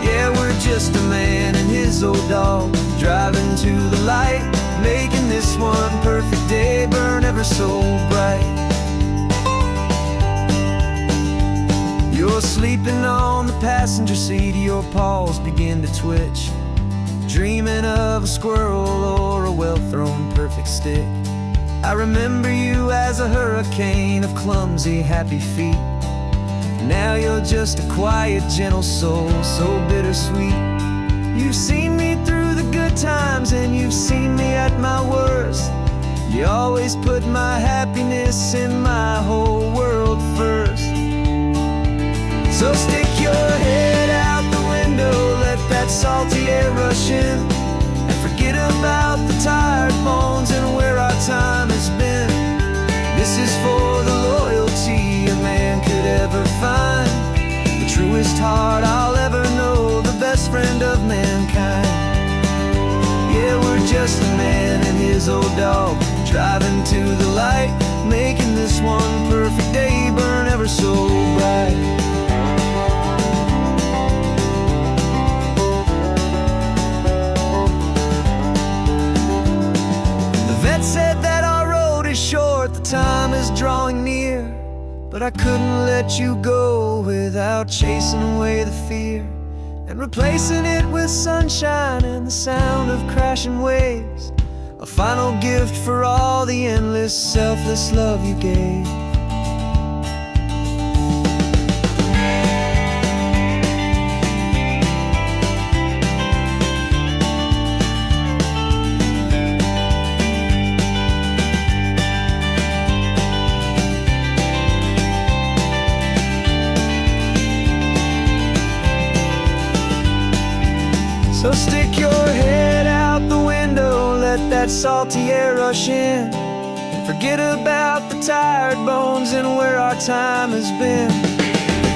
Yeah, we're just a man and his old dog, driving to the light, making this one perfect day burn ever so bright. You're sleeping on the passenger seat, your paws begin to twitch, dreaming of a squirrel or a well-thrown perfect stick. I remember you as a hurricane of clumsy, happy feet. Now you're just a quiet, gentle soul, so bittersweet. You've seen me through the good times and you've seen me at my worst. You always put my happiness in my whole world first. So stick your head out the window, let that salty air rush in, and forget about the tired bones and where our time has been. This is for the loyalty a man could ever find, the truest heart I'll ever know, the best friend of mankind. Yeah, we're just a man and his old dog, driving to the light, making this one perfect day burn ever so bright. Vet said that our road I couldn't let you go without chasing away the fear and replacing it with sunshine and the sound of crashing waves. A final gift for all the endless, selfless love you gave. So stick your head out the window, let that salty air rush in, and forget about the tired bones and where our time has been.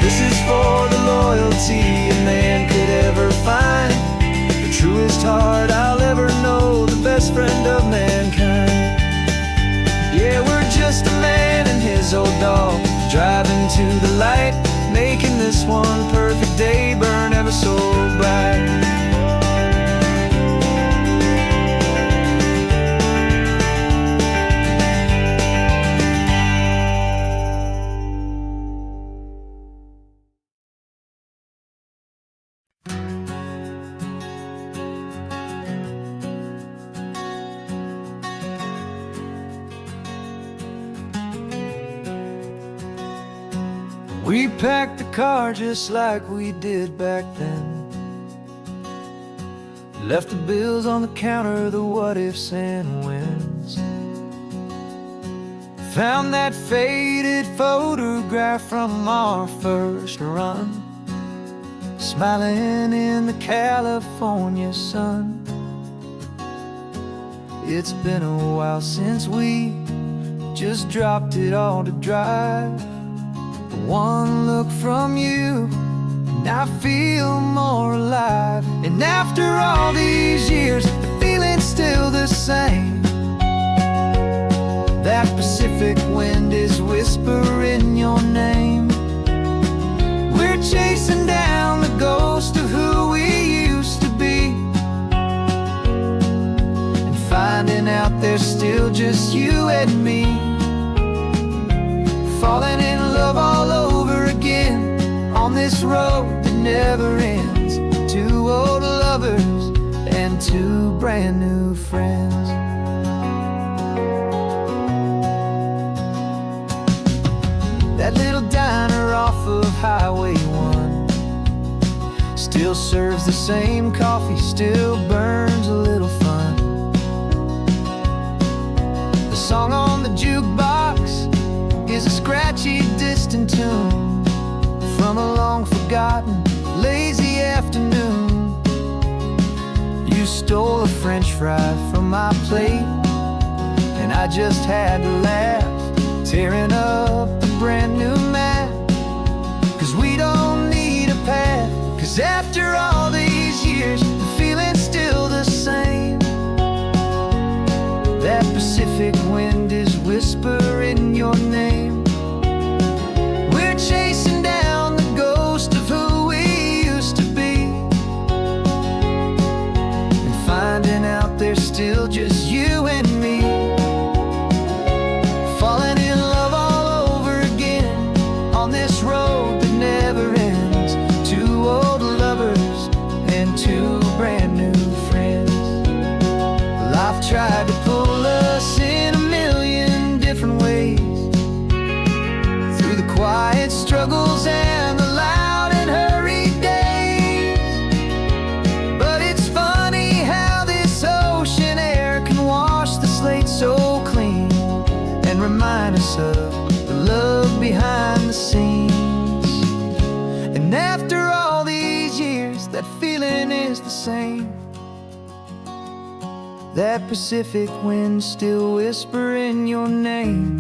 This is for the loyalty a man could ever find, the truest heart I'll ever know, the best friend of mankind. Yeah, we're just a man and his old dog, driving to the light, making this one perfect day burn ever so bright. We packed the car just like we did back then, left the bills on the counter, the what ifs and whens. Found that faded photograph from our first run, smiling in the California sun. It's been a while since we just dropped it all to drive. One look from you and I feel more alive. And after all these years, the feeling's still the same. That Pacific wind is whispering your name. We're chasing down the ghost of who we used to be, and finding out there's still just you and me. Falling in love all over again on this road that never ends. Two old lovers and two brand new friends. That little diner off of Highway 1 still serves the same coffee, still burns a little fun. The song on the jukebox is a scratchy, distant tune from a long-forgotten, lazy afternoon. You stole a French fry from my plate, and I just had to laugh, tearing up a brand new map. 'Cause we don't need a path, 'cause after all these years, the feeling's still the same. That Pacific wind is whispering your name. We're chasing down the ghost of who we used to be, and finding out there's still just you and me. Falling in love all over again on this road that never ends. Two old lovers and two brand new friends. Life tried to pull us in a million different ways, through the quiet struggles and the loud and hurried days. But it's funny how this ocean air can wash the slate so clean and remind us of the love behind the scenes. And after all these years, that feeling is the same. That Pacific wind still whispering your name.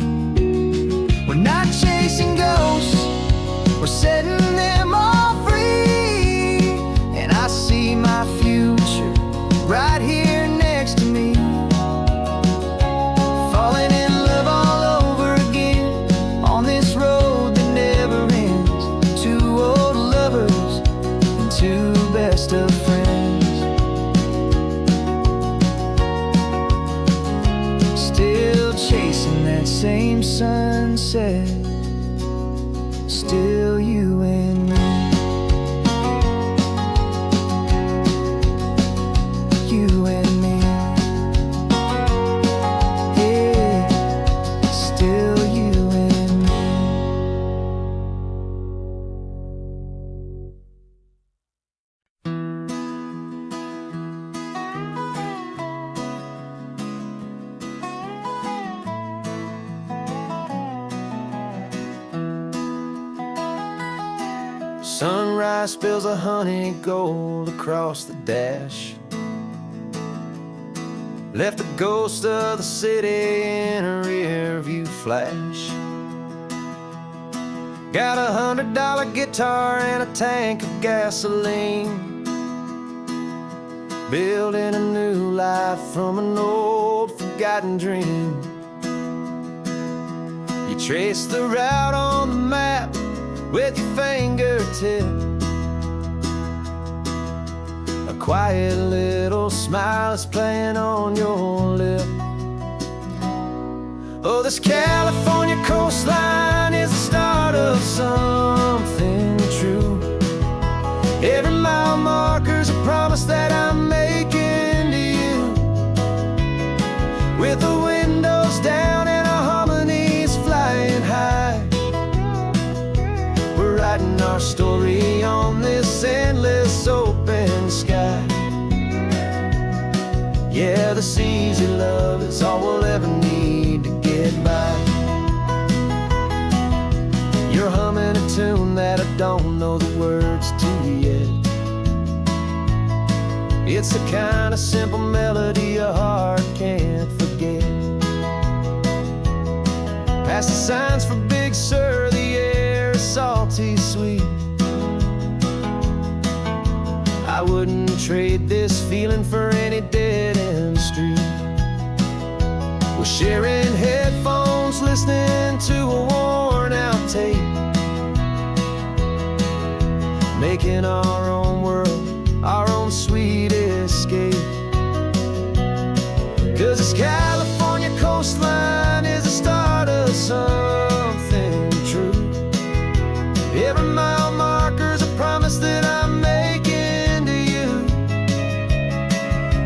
We're not chasing ghosts, we're setting them all free. And I see my future right here next to me. Falling in love all over again on this road that never ends. Two old lovers and two best of friends. Still chasing that same sunset Sunrise spills a honey gold across the dash. Left the ghost of the city in a rear view flash. Got a $100 guitar and a tank of gasoline, building a new life from an old forgotten dream. You trace the route on the map with your fingertip, a quiet little smile is playing on your lip. Oh, this California coastline is the start of something true. Every mile marker's a promise that I'm making to you. With the windows down and our harmonies flying high, we're writing our story on this endless open sky. Yeah, this easy love is all we'll ever need to get by. You're humming a tune that I don't know the words to yet. It's the kind of simple melody a heart can't forget. Past the signs for Big Sur, the air is salty sweet. I wouldn't trade this feeling for any dead-end street. We're sharing headphones, listening to a worn-out tape, making our own world, our own sweet escape. 'Cause this California coastline is the start of something true. Every mile marker's a promise that I'm making to you.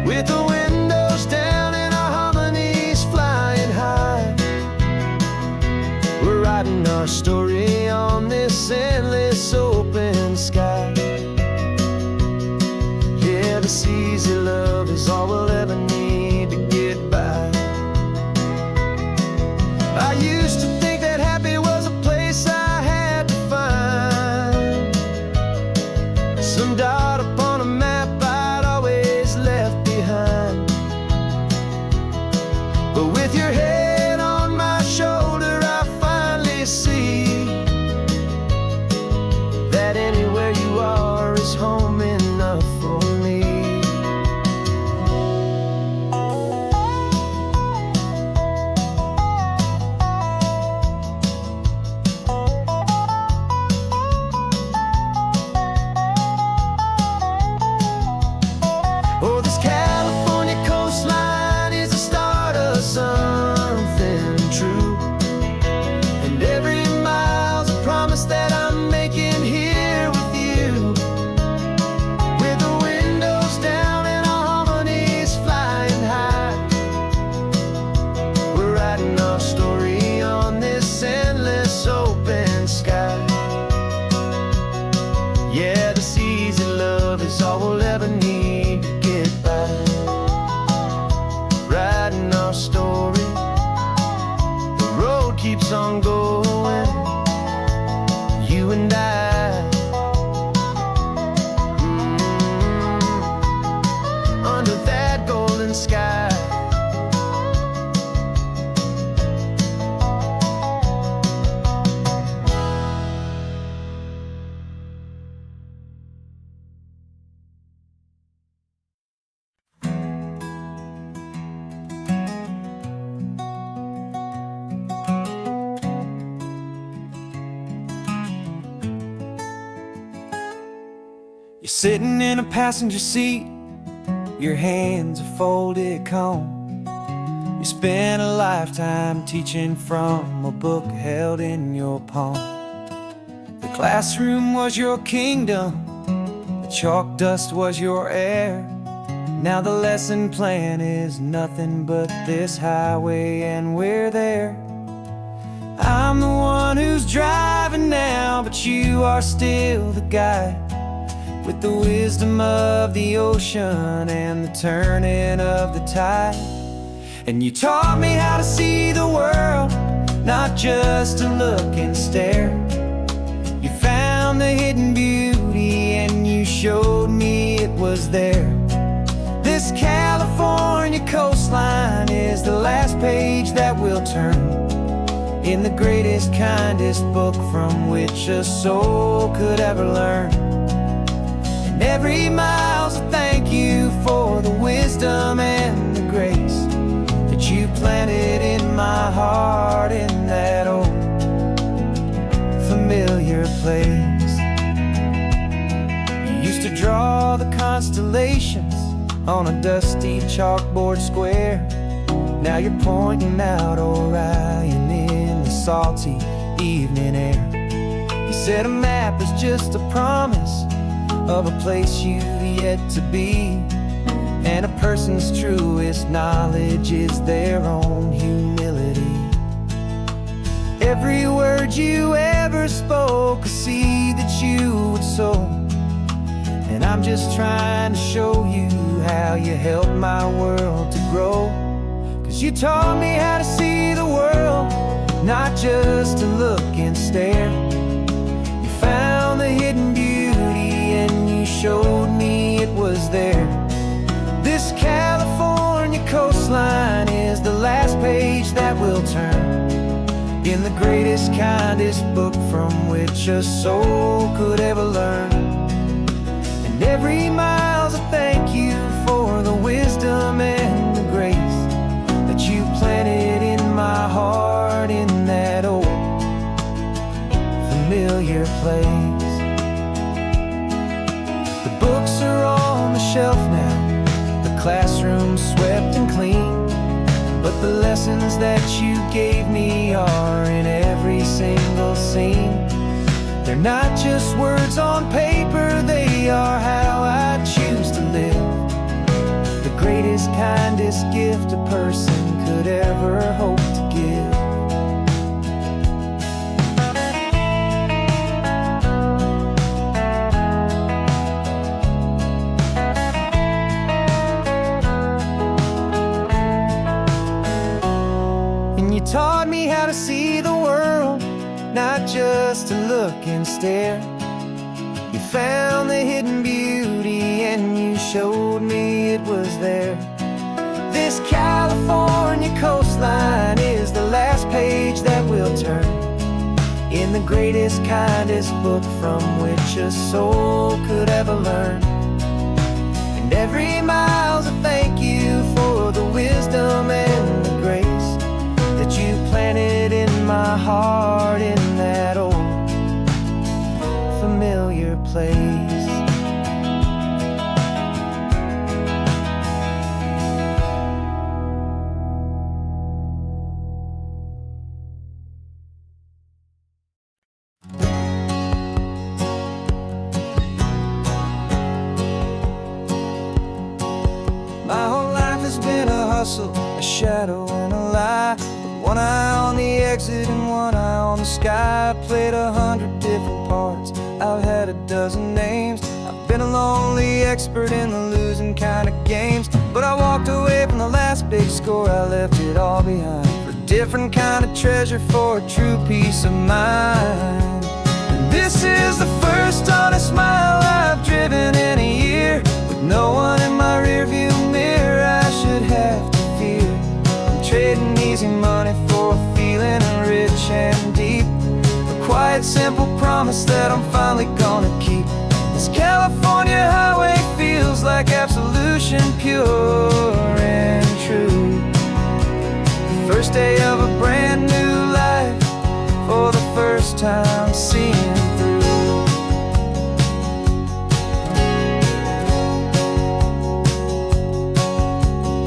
With the windows down and our harmonies flying high, we're writing our story on this endless open sky. Yeah, this easy love is all we'll ever need to get by. I used to think that happy was a place I had to find, some dot upon a map I'd always left behind. But with your head on my shoulder, I finally see that anywhere you are is home enough for me. Oh, this California coastline is the start of something true. And every mile's a promise that I'm making here with you. With the windows down and our harmonies flying high, we're writing our story on this endless open sky. Yeah, this easy love is all we'll ever need to get by. Writing our story, the road keeps on going, you and I. Under that golden sky. You're sitting in a passenger seat, your hands are folded calm. You spent a lifetime teaching from a book held in your palm. The classroom was your kingdom, the chalk dust was your air. Now the lesson plan is nothing but this highway and we're there. I'm the one who's driving now, but you are still the guide, with the wisdom of the ocean and the turning of the tide. And you taught me how to see the world, not just to look and stare. You found the hidden beauty and you showed me it was there. This California coastline is the last page that we'll turn in the greatest, kindest book from which a soul could ever learn. And every mile's a thank you for the wisdom and the grace that you planted in my heart in that old familiar place. You used to draw the constellations on a dusty chalkboard square. Now you're pointing out Orion in the salty evening air. You said a map is just a promise of a place you've yet to be, and a person's truest knowledge is their own humility. Every word you ever spoke, a seed that you would sow, and I'm just trying to show you how you helped my world to grow. 'Cause you taught me how to see the world, not just to look and stare. You found the hidden beauty and you showed me it was there. This California coastline is the last page that we'll turn in the greatest, kindest book from which a soul could ever learn. And every mile's a thank you for the wisdom and the grace that you planted in my heart in that old familiar place. The books are on the shelf now, the classroom swept and clean, but the lessons that you gave me are in every single scene. They're not just words on paper, they are how I choose to live. The greatest, kindest gift a person could ever hope to give. And you taught me how to see the world, not just to look and stare. You found the hidden beauty and you showed me it was there. This California coastline is the last page that we'll turn in the greatest, kindest book from which a soul could ever learn. And every mile's a thank you for the wisdom and the grace that you planted in my heart in that old familiar place. My whole life has been a hustle, a shadow and a lie, with one eye on the exit and one eye on the sky. I played 100 different parts, I've had a dozen names. I've been a lonely expert in the losing kind of games, but I walked away from the last big score, I left it all behind for a different kind of treasure, for a true peace of mind. And this is the first honest mile I've driven in a year, with no one in my rearview mirror I should have to fear. I'm trading easy money for a feeling rich and deep, a quiet, simple promise that I'm finally gonna keep. This California highway feels like absolution, pure and true. The first day of a brand new life, for the first time seeing through.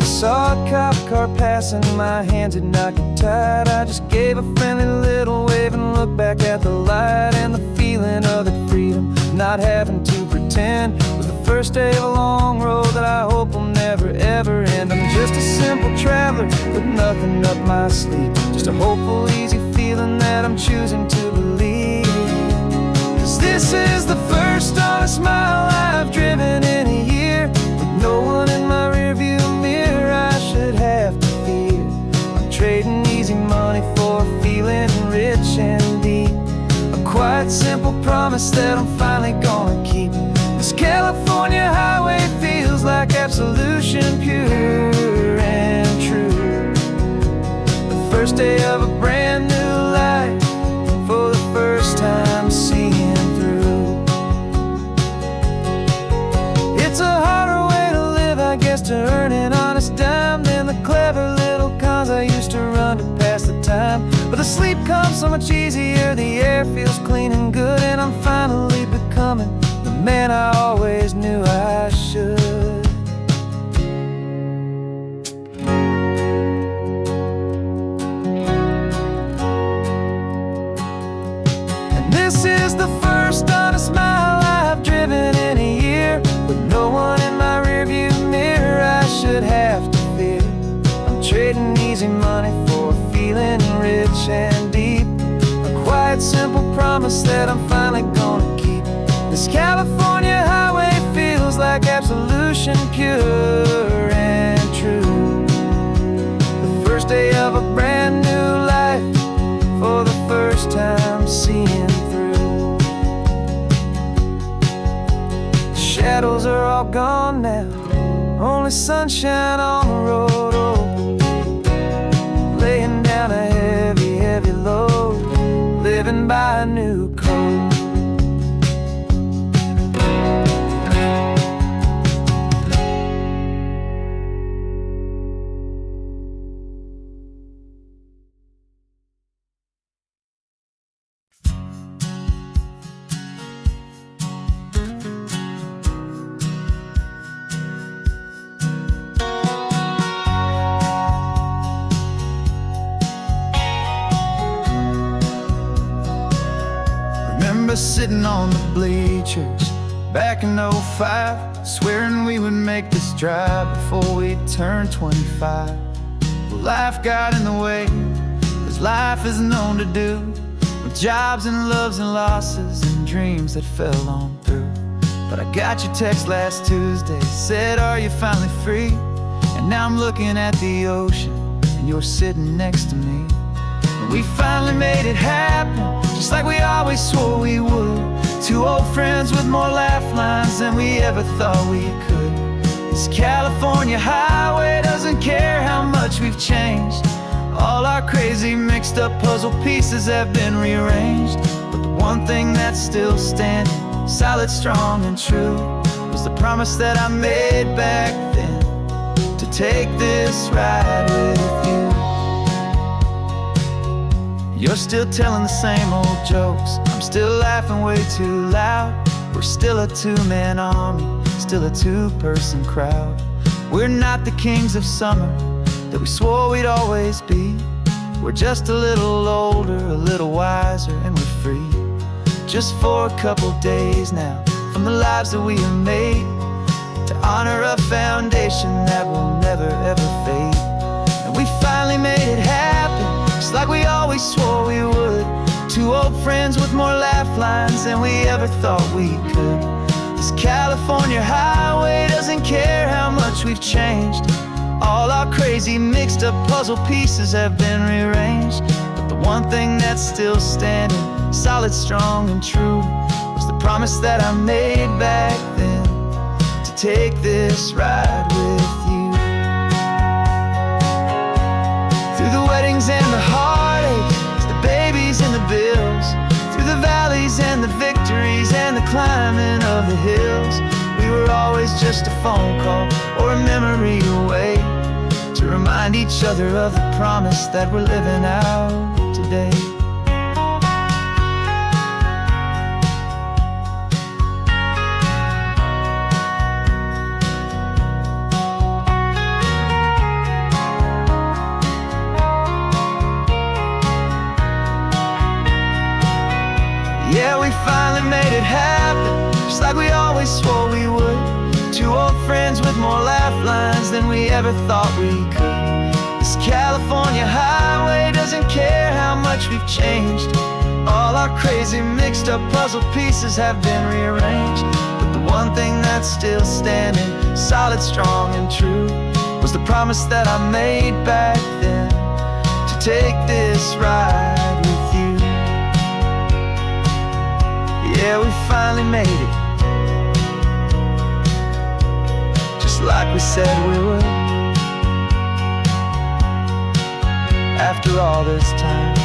Saw a cop car passing, my hands had not got tied. I just gave a friendly little wave and looked back at the light, and the feeling of that freedom, not having to pretend, was the first day of a long road that I hope will never ever end. I'm just a simple traveler with nothing up my sleeve, just a hopeful, easy feeling that I'm choosing to believe. 'Cause this is the first honest mile I've driven in a year, with no one in my rearview mirror I should have to fear. I'm trading easy money for a feeling rich and deep, a quiet, simple promise promise that I'm finally gonna keep. This California highway feels like absolution, pure and true. The first day of a brand new life, for the first time seeing through. It's a harder way to live, I guess, to earn an honest dime than the clever little cons I used to run to pass the time. But the sleep comes so much easier, the air feels clean and good, and I'm finally becoming the man I always knew I should. And this is the first honest mile I've driven in a year, with no one in my rearview mirror I should have to fear. I'm trading easy money for a feeling rich and deep, a quiet, simple promise that I'm finally gonna keep. This California highway feels like absolution, pure and true. The first day of a brand new life, for the first time seeing through. The shadows are all gone now, only sunshine on the road. Oh, laying down a heavy, heavy load, living by a new code. Sitting on the bleachers back in '05, swearing we would make this drive before we turned 25. Well, life got in the way, as life is known to do, with jobs and loves and losses and dreams that fell on through. But I got your text last Tuesday, said, are you finally free? And now I'm looking at the ocean, and you're sitting next to me. And we finally made it happen, just like we always swore we would. Two old friends with more laugh lines than we ever thought we could. This California highway doesn't care how much we've changed. All our crazy mixed up puzzle pieces have been rearranged. But the one thing that's still standing, solid, strong and true, was the promise that I made back then, to take this ride with you. You're still telling the same old jokes, I'm still laughing way too loud. We're still a two-man army, still a two-person crowd. We're not the kings of summer that we swore we'd always be. We're just a little older, a little wiser, and we're free. Just for a couple days now, from the lives that we have made, to honor a foundation that will never ever fade. And we finally made it happen, just like we always swore we would. Two old friends with more laugh lines than we ever thought we could. This California highway doesn't care how much we've changed. All our crazy mixed up puzzle pieces have been rearranged. But the one thing that's still standing, solid, strong and true, was the promise that I made back then, to take this ride with you. Through the weddings and the heartaches, the babies and the bills, through the valleys and the victories and the climbing of the hills, we were always just a phone call or a memory away, to remind each other of the promise that we're living out today. Yeah, we finally made it happen, just like we always swore we would. Two old friends with more laugh lines than we ever thought we could. This California highway doesn't care how much we've changed. All our crazy mixed up puzzle pieces have been rearranged. But the one thing that's still standing, solid, strong and true, was the promise that I made back then, to take this ride with you. Yeah, we finally made it, just like we said we would. After all this time,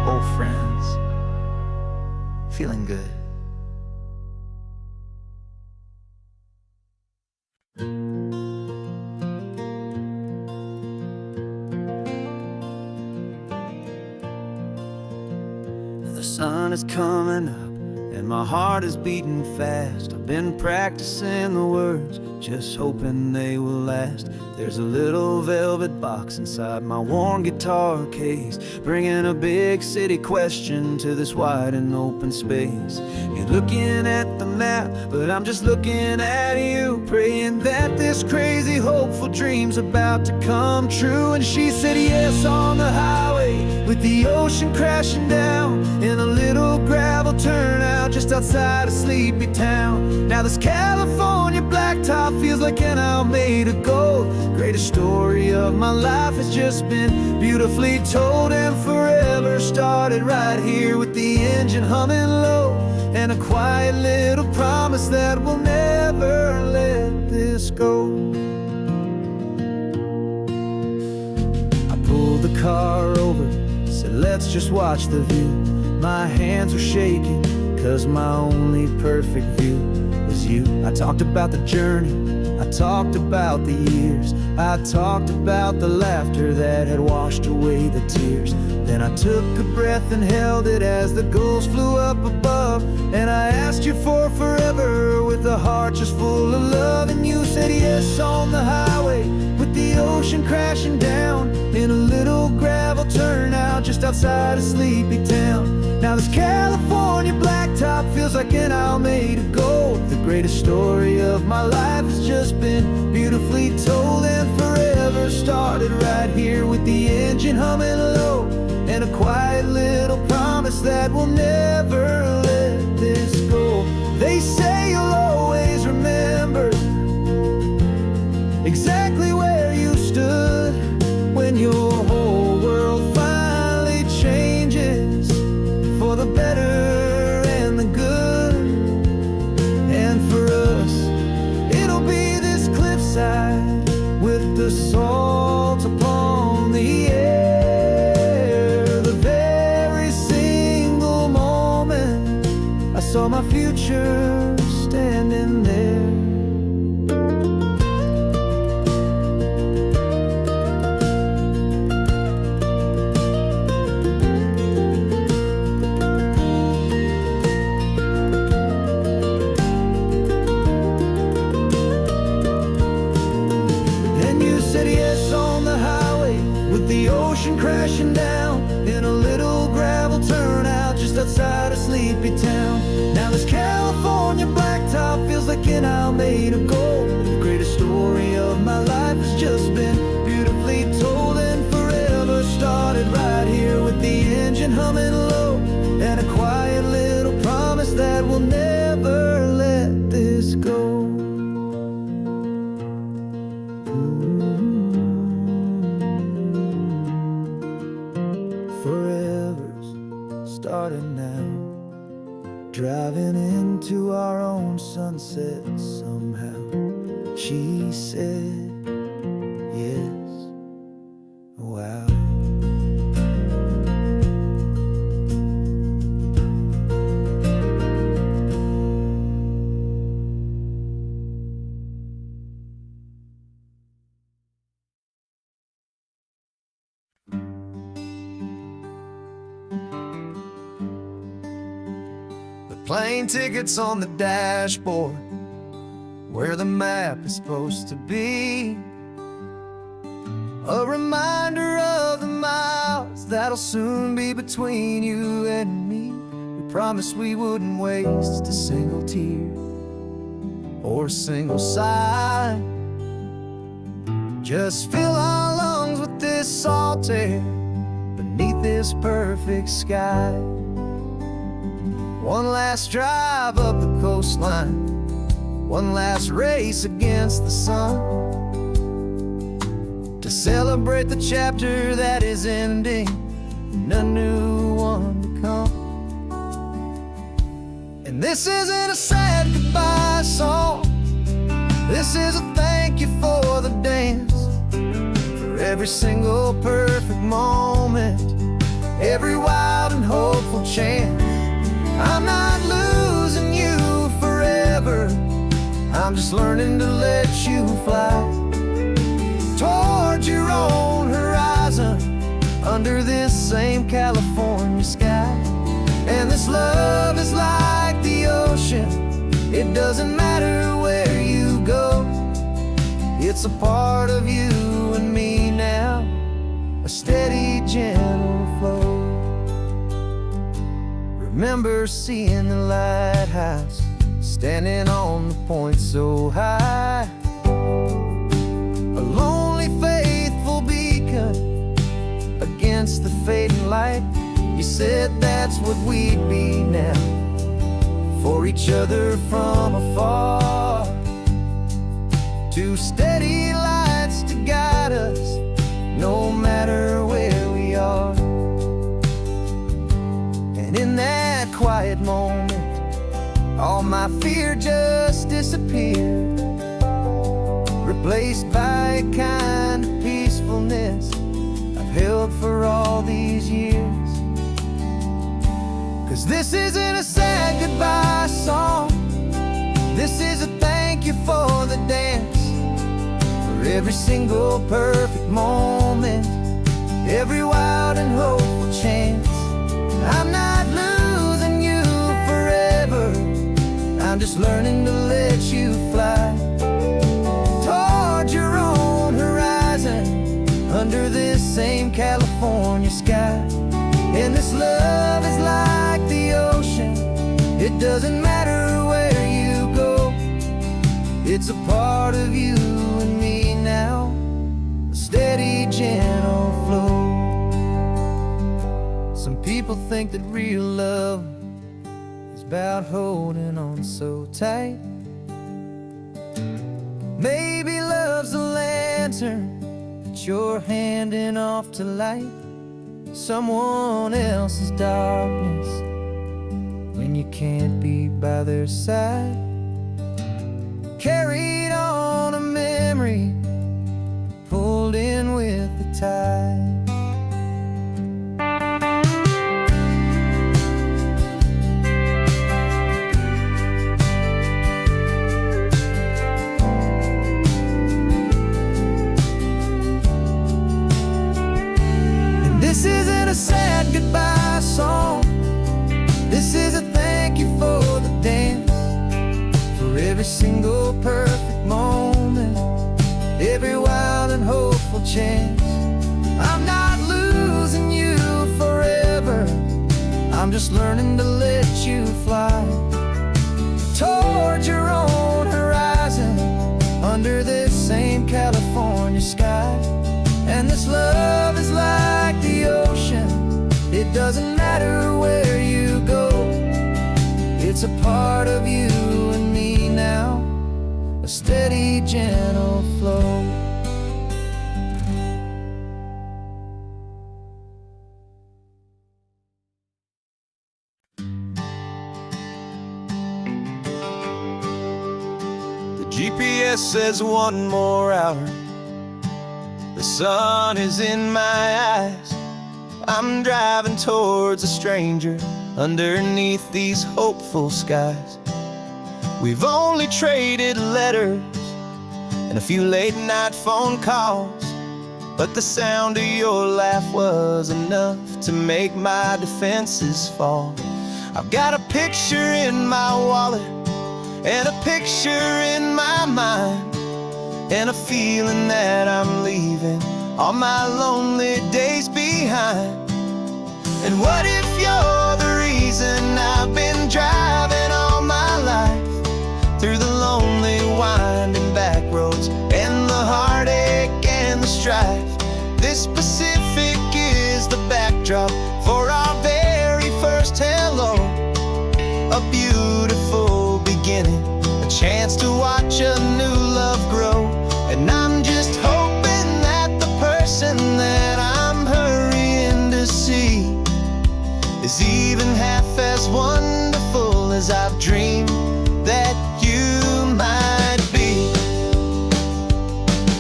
old friends, feeling good. The sun is coming up and my heart is beating fast. I've been practicing the words, just hoping they will last. There's a little velvet box inside my worn guitar case, bringing a big city question to this wide and open space. You're looking at the map, but I'm just looking at you, praying that this crazy hopeful dream's about to come true. And she said yes on the highway, with the ocean crashing down, in a little gravel turnout just outside a sleepy town. Now this California blacktop feels like an hour made of gold. Greatest story of my life has just been beautifully told, and forever started right here with the engine humming low, and a quiet little promise that we'll never let this go. I pulled the car over, said let's just watch the view. My hands were shaking, cause my only perfect view was you. I talked about the journey, I talked about the years, I talked about the laughter that had washed away the tears. Then I took a breath and held it as the gulls flew up above, and I asked you for forever with a heart just full of love. And you said yes on the highway, with the ocean crashing down, in a little gravel turnout just outside a sleepy town. Now this California blacktop feels like an hour made of gold. The greatest story of my life has just been beautifully told, and forever started right here with the engine humming low, and a quiet little promise that we'll never let this go. They say you'll always remember exactly where you stood when your whole world finally changes for the better and the good. And for us, it'll be this cliffside with the salt upon the air. The very single moment I saw my future standing there. The ocean crashing down, in a little gravel turnout just outside a sleepy town. Now this California blacktop feels like an hour made of gold. The greatest story of my life has just been beautifully told, and forever started right here with the engine humming low, and a quiet little promise that we'll never let this go. Forever's started now, driving into our own sunset somehow. She said yes, wow. Plane tickets on the dashboard, where the map is supposed to be. A reminder of the miles that'll soon be between you and me. We promised we wouldn't waste a single tear or a single sigh. Just fill our lungs with this salt air beneath this perfect sky. One last drive up the coastline, one last race against the sun, to celebrate the chapter that is ending and a new one to come. And this isn't a sad goodbye song. This is a thank you for the dance, for every single perfect moment, every wild and hopeful chance. I'm not losing you forever, I'm just learning to let you fly towards your own horizon, under this same California sky. And this love is like the ocean, it doesn't matter where you go, it's a part of you and me now, a steady, gentle flow. Remember seeing the lighthouse, standing on the point so high, a lonely, faithful beacon against the fading light. You said that's what we'd be now, for each other from afar. Two steady lights to guide us, no matter where we are. And in that quiet moment, all my fear just disappeared, replaced by a kind of peacefulness I've held for all these years. 'Cause this isn't a sad goodbye song, this is a thank you for the dance, for every single perfect moment, every wild and hopeful chance. I'm not losing you forever, I'm just learning to let you fly towards your own horizon, under this same California sky. And this love is like the ocean, it doesn't matter where you go, it's a part of you and me now, a steady, gentle flow. Some people think that real love is about holding on so tight. Maybe love's a lantern that you're handing off to light someone else's darkness when you can't be by their side. Carried on a memory, pulled in with the tide. This isn't a sad goodbye song, this is a thank you for the dance, for every single perfect moment, every wild and hopeful chance. I'm not losing you forever, I'm just learning to let you fly towards your own horizon, under this same California sky. And this love is like the ocean, it doesn't matter where you go, it's a part of you and me now, a steady, gentle flow. The GPS says one more hour, the sun is in my eyes. I'm driving towards a stranger underneath these hopeful skies. We've only traded letters and a few late night phone calls, but the sound of your laugh was enough to make my defenses fall. I've got a picture in my wallet and a picture in my mind, and a feeling that I'm leaving all my lonely days behind. And what if you're the reason I've been driving all my life, through the lonely winding back roads and the heartache and the strife? This Pacific is the backdrop for our very first hello, a beautiful beginning, a chance to watch a new love grow. And I'm just hoping that the person that I'm hurrying to see as wonderful as I've dreamed that you might be.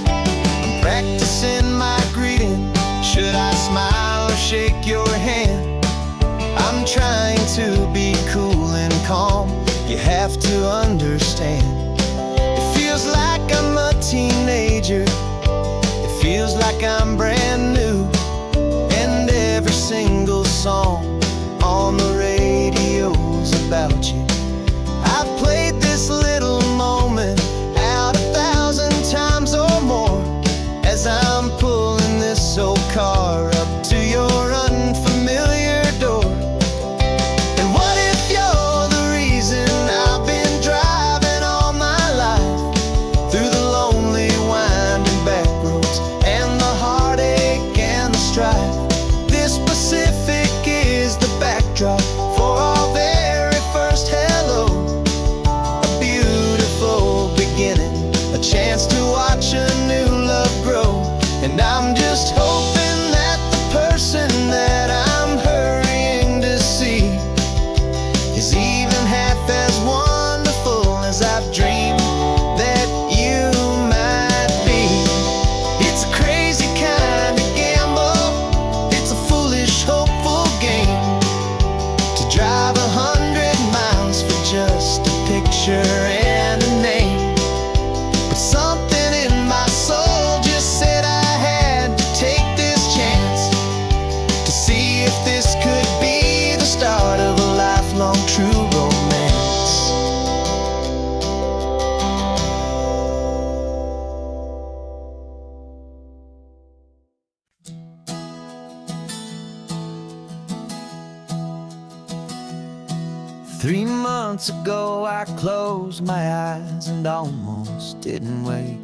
I'm practicing my greeting. Should I smile or shake your hand? I'm trying to be cool and calm. You have to understand. It feels like I'm a teenager. It feels like I'm brand new. And every single song on the radio's about you. I've played this little moment out 1,000 times or more as I'm pulling this old car up to your unfamiliar door. And what if you're the reason I've been driving all my life through the lonely winding back roads and the heartache and the strife? This Pacific is the backdrop for our very first hello. A beautiful beginning, a chance to watch a new love grow. And I'm just hoping that the person that I'm hurrying to see is even half as wonderful as I've dreamed that you might be. It's a crazy kind of gamble. It's a foolish, hopeful game to drive 100 miles for just a picture and a name. But something in my soul just said I had to take this chance to see if this could be the start of a lifelong true romance. Three months ago I closed my eyes and almost didn't wait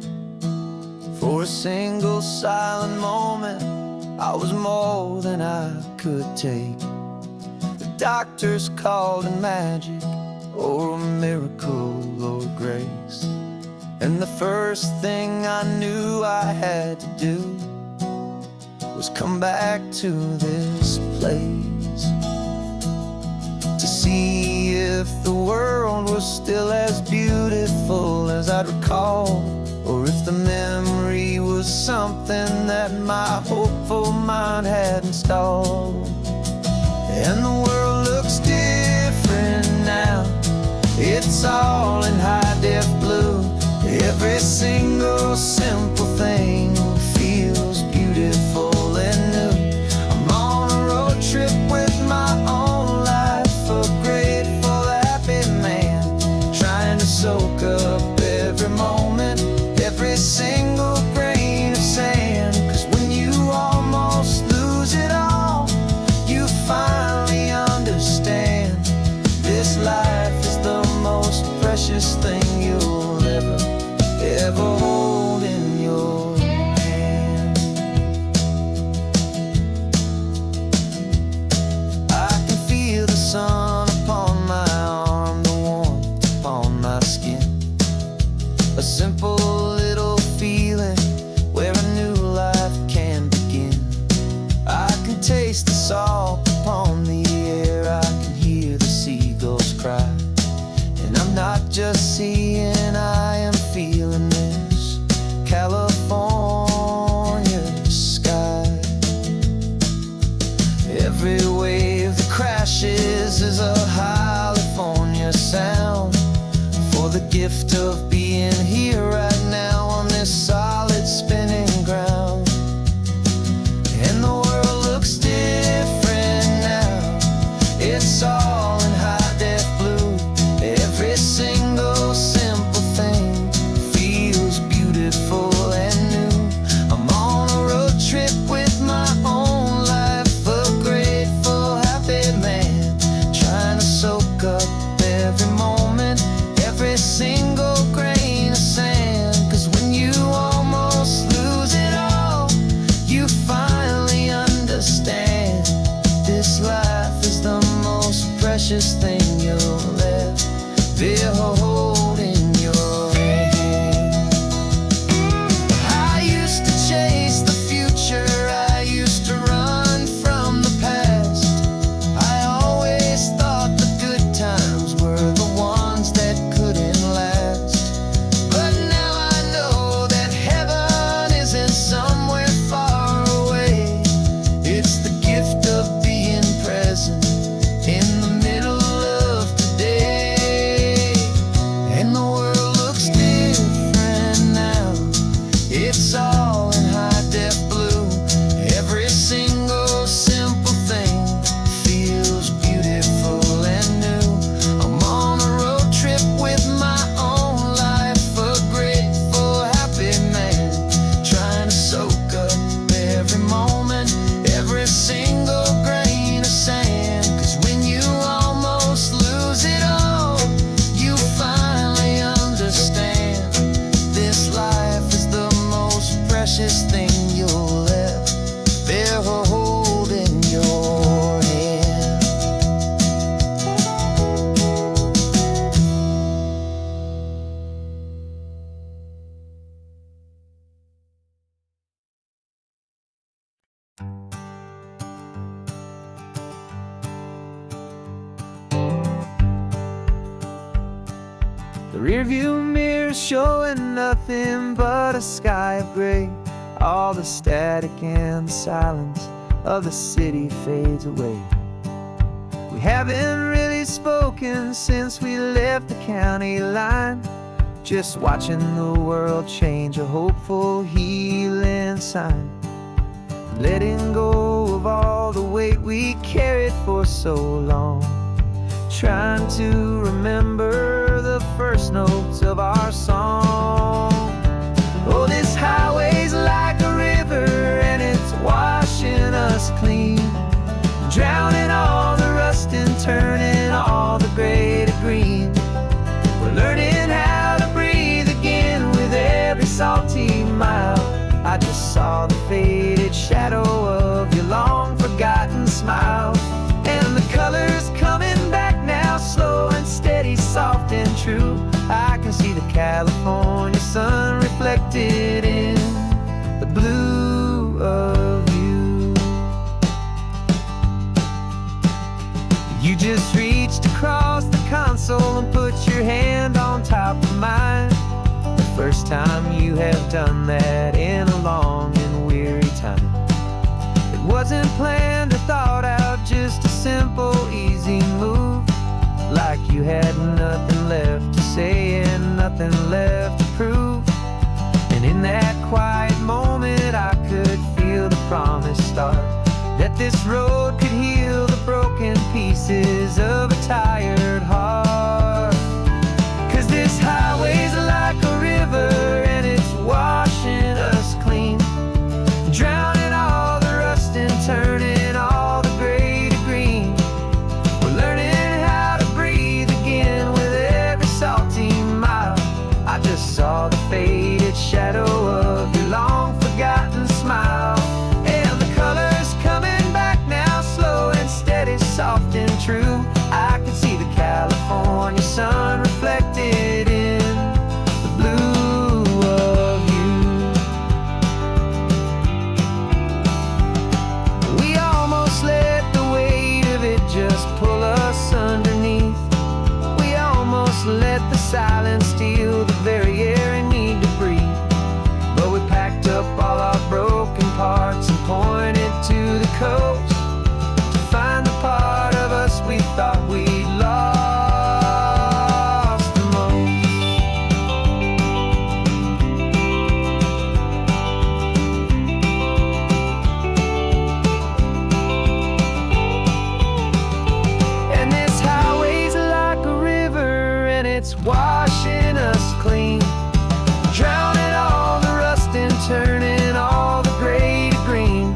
for a single silent moment. I was more than I could take. The doctors called it magic or a miracle or grace. And the first thing I knew I had to do was come back to this place to see if the world was still as beautiful as I'd recall, or if the memory was something that my hopeful mind had installed. And the world looks different now. It's all in high-def blue. Every single simple thing feels beautiful and new. I'm on a road trip with my own life, a grateful, happy man, trying to soak up every moment, every single grain of sand. 'Cause when you almost lose it all, you finally understand this life is the most precious thing you'll ever hold in your hand. I can feel the sun upon my arm, the warmth upon my skin, a simple little feeling where a new life can begin. I can taste the salt upon the air, I can hear the seagulls cry. And I'm not just seeing, I am feeling this California sky. Every wave that crashes is a California sound, for the gift of being here right now on this solid spinning ground. And the world looks different now. It's all in high-def blue. Every single simple thing feels beautiful and new. I'm on a road trip with my own life, a grateful, happy man, trying to soak up every moment, every single grain of sand. 'Cause when you almost lose it all, you finally understand this life is the most precious thing you'll ever hold in your hand. I used to chase the future, I used to run from the past. I always thought the The rearview mirror's showing nothing but a sky of gray. All the static and the silence of the city fades away. We haven't really spoken since we left the county line, just watching the world change, a hopeful healing sign. Letting go of all the weight we carried for so long, trying to remember the first notes of our song. Oh, this highway's like a river and it's washing us clean, drowning all the rust and turning all the gray to green. We're learning how to breathe again with every salty mile. I just saw the faded shadow of your long forgotten smile, and the colors coming back now, slow and steady, soft and true. I can see the California sun reflected in the blue of you. You just reached across the console and put your hand on top of mine. The first time you have done that in a long and weary time. It wasn't planned or thought out, just a simple, easy move. Like you had nothing left to say and nothing left to prove. And in that quiet moment I could feel the promise start, that this road could heal the broken pieces of a tired heart. 'Cause this highway's like a river and it's washing us clean, drowning all the rust and turning all the gray to green. We're learning how to breathe again with every salty mile. I just saw the faded shadow of your long forgotten smile, and the colors coming back now, slow and steady, soft and true. I can see the California sun reflected in the blue of you. We almost let the weight of it just pull us underneath. We almost let the silence steal the very air I need to breathe. But we packed up all our broken parts and pointed to the coast to find the part of us we thought we'd lost the most. And this highway's like a river and it's washing us clean, drowning all the rust and turning all the gray to green.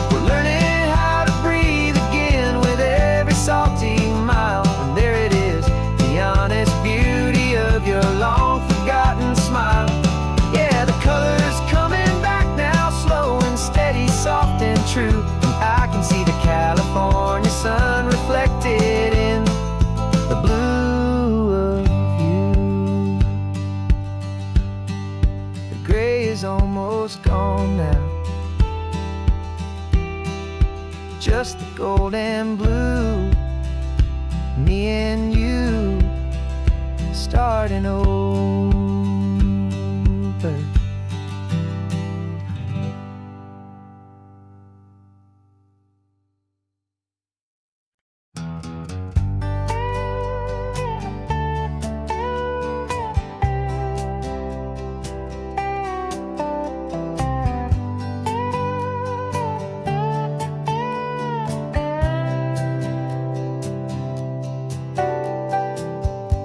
We're learning how to breathe again with every salty mile. And there it is, the honest beauty of your long forgotten smile. Yeah, the colors coming back now, slow and steady, soft and true. I can see the California sun reflected in the blue of you. The gray is almost gone now, just the gold and blue. Me and you starting over.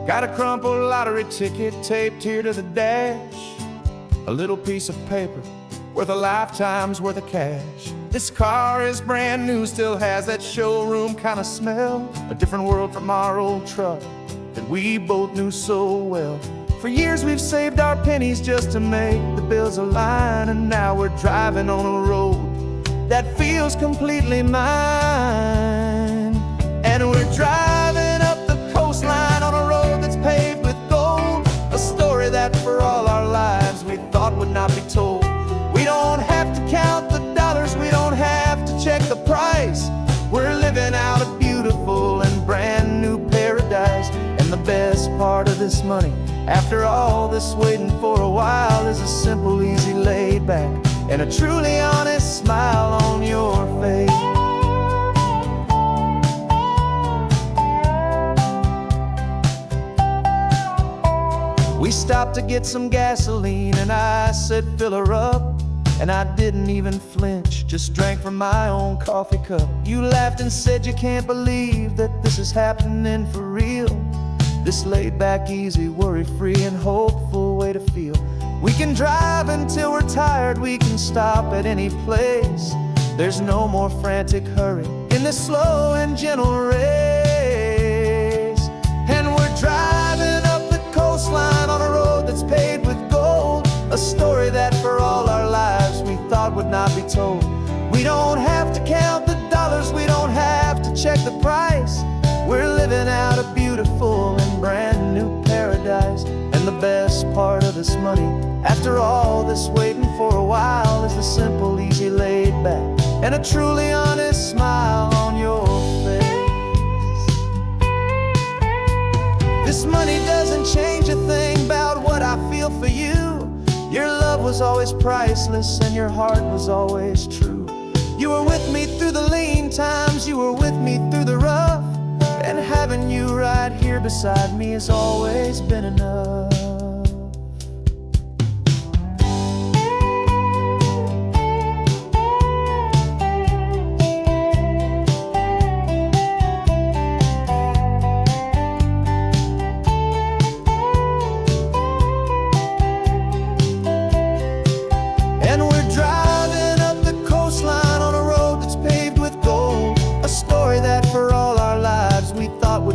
Got a crumpled lottery ticket taped here to the dash, a little piece of paper worth a lifetime's worth of cash. This car is brand new, still has that showroom kind of smell, a different world from our old truck that we both knew so well. For years we've saved our pennies just to make the bills align, and now we're driving on a road that feels completely mine. And we're driving up the coastline on a road that's paved with gold, a story that for all our lives we thought would not be told. We don't have to count the dollars, we don't have to check the price. We're living out a beautiful and brand new paradise, and And the best part of this money, after all this waiting for a while, is a simple, easy, laid back, and a truly honest smile on your face. We stopped to get some gasoline, and I said, fill her up. And I didn't even flinch, just drank from my own coffee cup. You laughed and said you can't believe that this is happening for real. This laid back, easy, worry-free and hopeful way to feel. We can drive until we're tired, we can stop at any place. There's no more frantic hurry in this slow and gentle race. And we're driving up the coastline on a road that's paved with gold, a story that for all our lives we thought would not be told. We don't have to count the dollars, we don't have to check the price. We're living out a beautiful and brand new paradise. And the best part of this money, after all this waiting for a while, is the simple, easy, laid back, and a truly honest smile on your face. This money doesn't change a thing about what I feel for you. Your love was always priceless and your heart was always true. You were with me through the lean times, you were with me through the rough, and having you right here beside me has always been enough.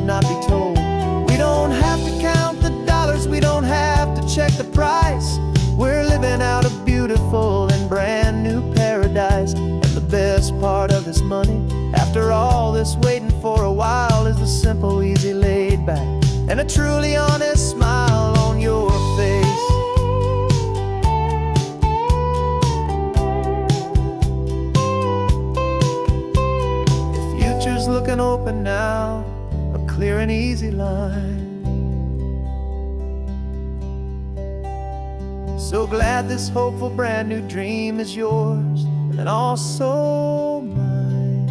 Not be told. We don't have to count the dollars, we don't have to check the price. We're living out a beautiful and brand new paradise. And the best part of this money, after all this waiting for a while, is the simple, easy, laid back, and a truly honest smile on your face. The future's looking open now, clear and easy line. So glad this hopeful brand new dream is yours and also mine.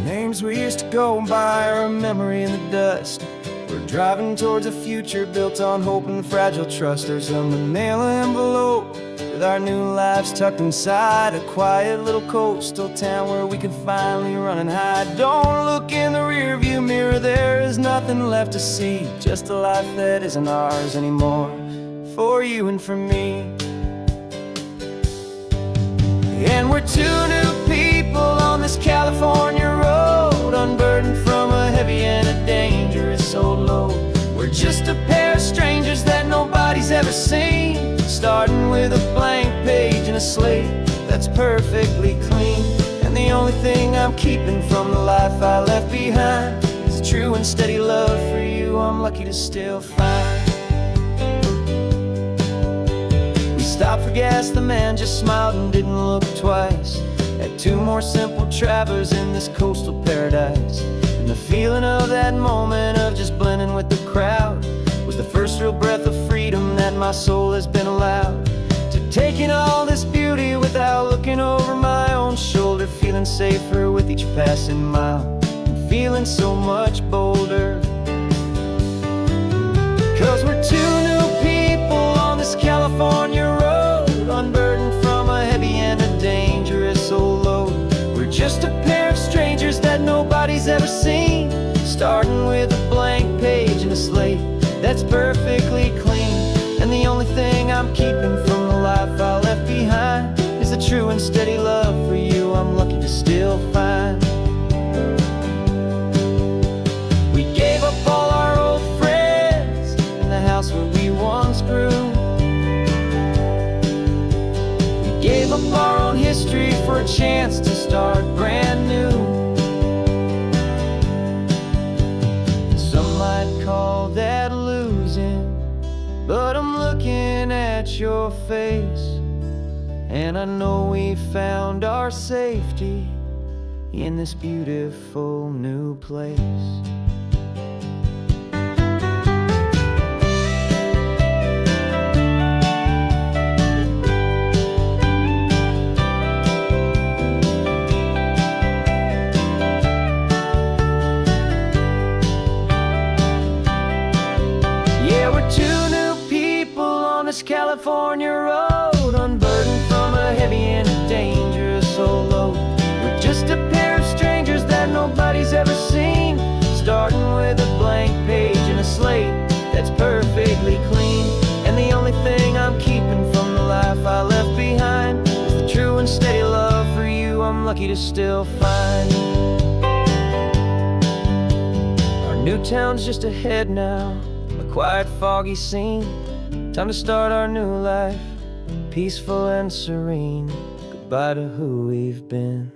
Names we used to go by are a memory in the dust. We're driving towards a future built on hope and fragile trust. There's a manila envelope with our new lives tucked inside, a quiet little coastal town where we could finally run and hide. Don't look in the rearview mirror, there is nothing left to see, just a life that isn't ours anymore, for you and for me. And we're two new people on this California road, unburdened from a heavy and a dangerous old load. We're just a pair of strangers that nobody's ever seen, starting with a blank page and a slate that's perfectly clean. And the only thing I'm keeping from the life I left behind is a true and steady love for you I'm lucky to still find. Stopped for gas, the man just smiled and didn't look twice. Had two more simple travelers in this coastal paradise. And the feeling of that moment of just blending with the crowd was the first real breath of freedom that my soul has been allowed to take in all this beauty without looking over my own shoulder, feeling safer with each passing mile and feeling so much bolder. 'Cause we're two new people on this California road, unburdened from a heavy and a dangerous old load. We're just a pair of strangers that nobody's ever seen, starting with a blank page and a slate that's perfectly clean. And the only thing I'm keeping from the life I left behind is a true and steady love for you I'm lucky to still find. We gave up all our old friends in the house where we once grew. Gave up our own history for a chance to start brand new. your face. And I know we found our safety in this beautiful new place. 2 new people on this California road, unburdened from a heavy and a dangerous old load. We're just a pair of strangers that nobody's ever seen, starting with a blank page and a slate that's perfectly clean. And the only thing I'm keeping from the life I left behind is the true and steady love for you I'm lucky to still find. Our new town's just ahead now, quiet, foggy scene. Time to start our new life, peaceful and serene. Goodbye to who we've been.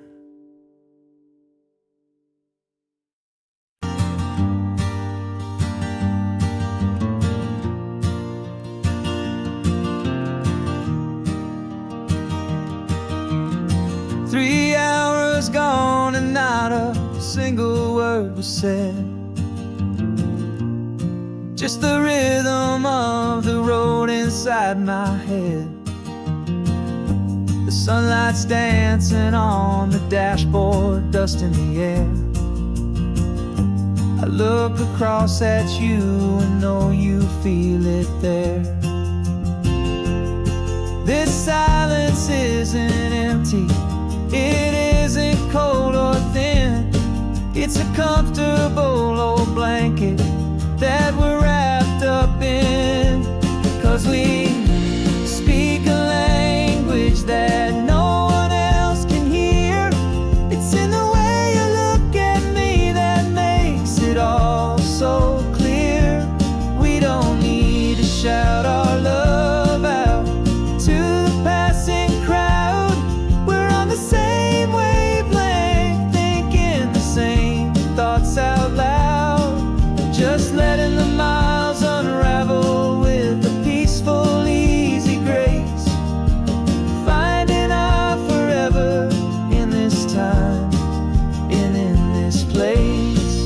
Three hours gone and not a single word was said. Just the rhythm of the road inside my head. The sunlight's dancing on the dashboard, dust in the air. I look across at you and know you feel it there. This silence isn't empty, it isn't cold or thin. It's a comfortable old blanket that we're wrapped up in, 'cause we speak a language that no one else can hear. It's in the way you look at me that makes it all so clear. We don't need to shout our love out to the passing crowd. We're on the same wavelength, thinking the same thoughts out loud. Just letting the miles unravel with a peaceful, easy grace. Finding our forever in this time and in this place.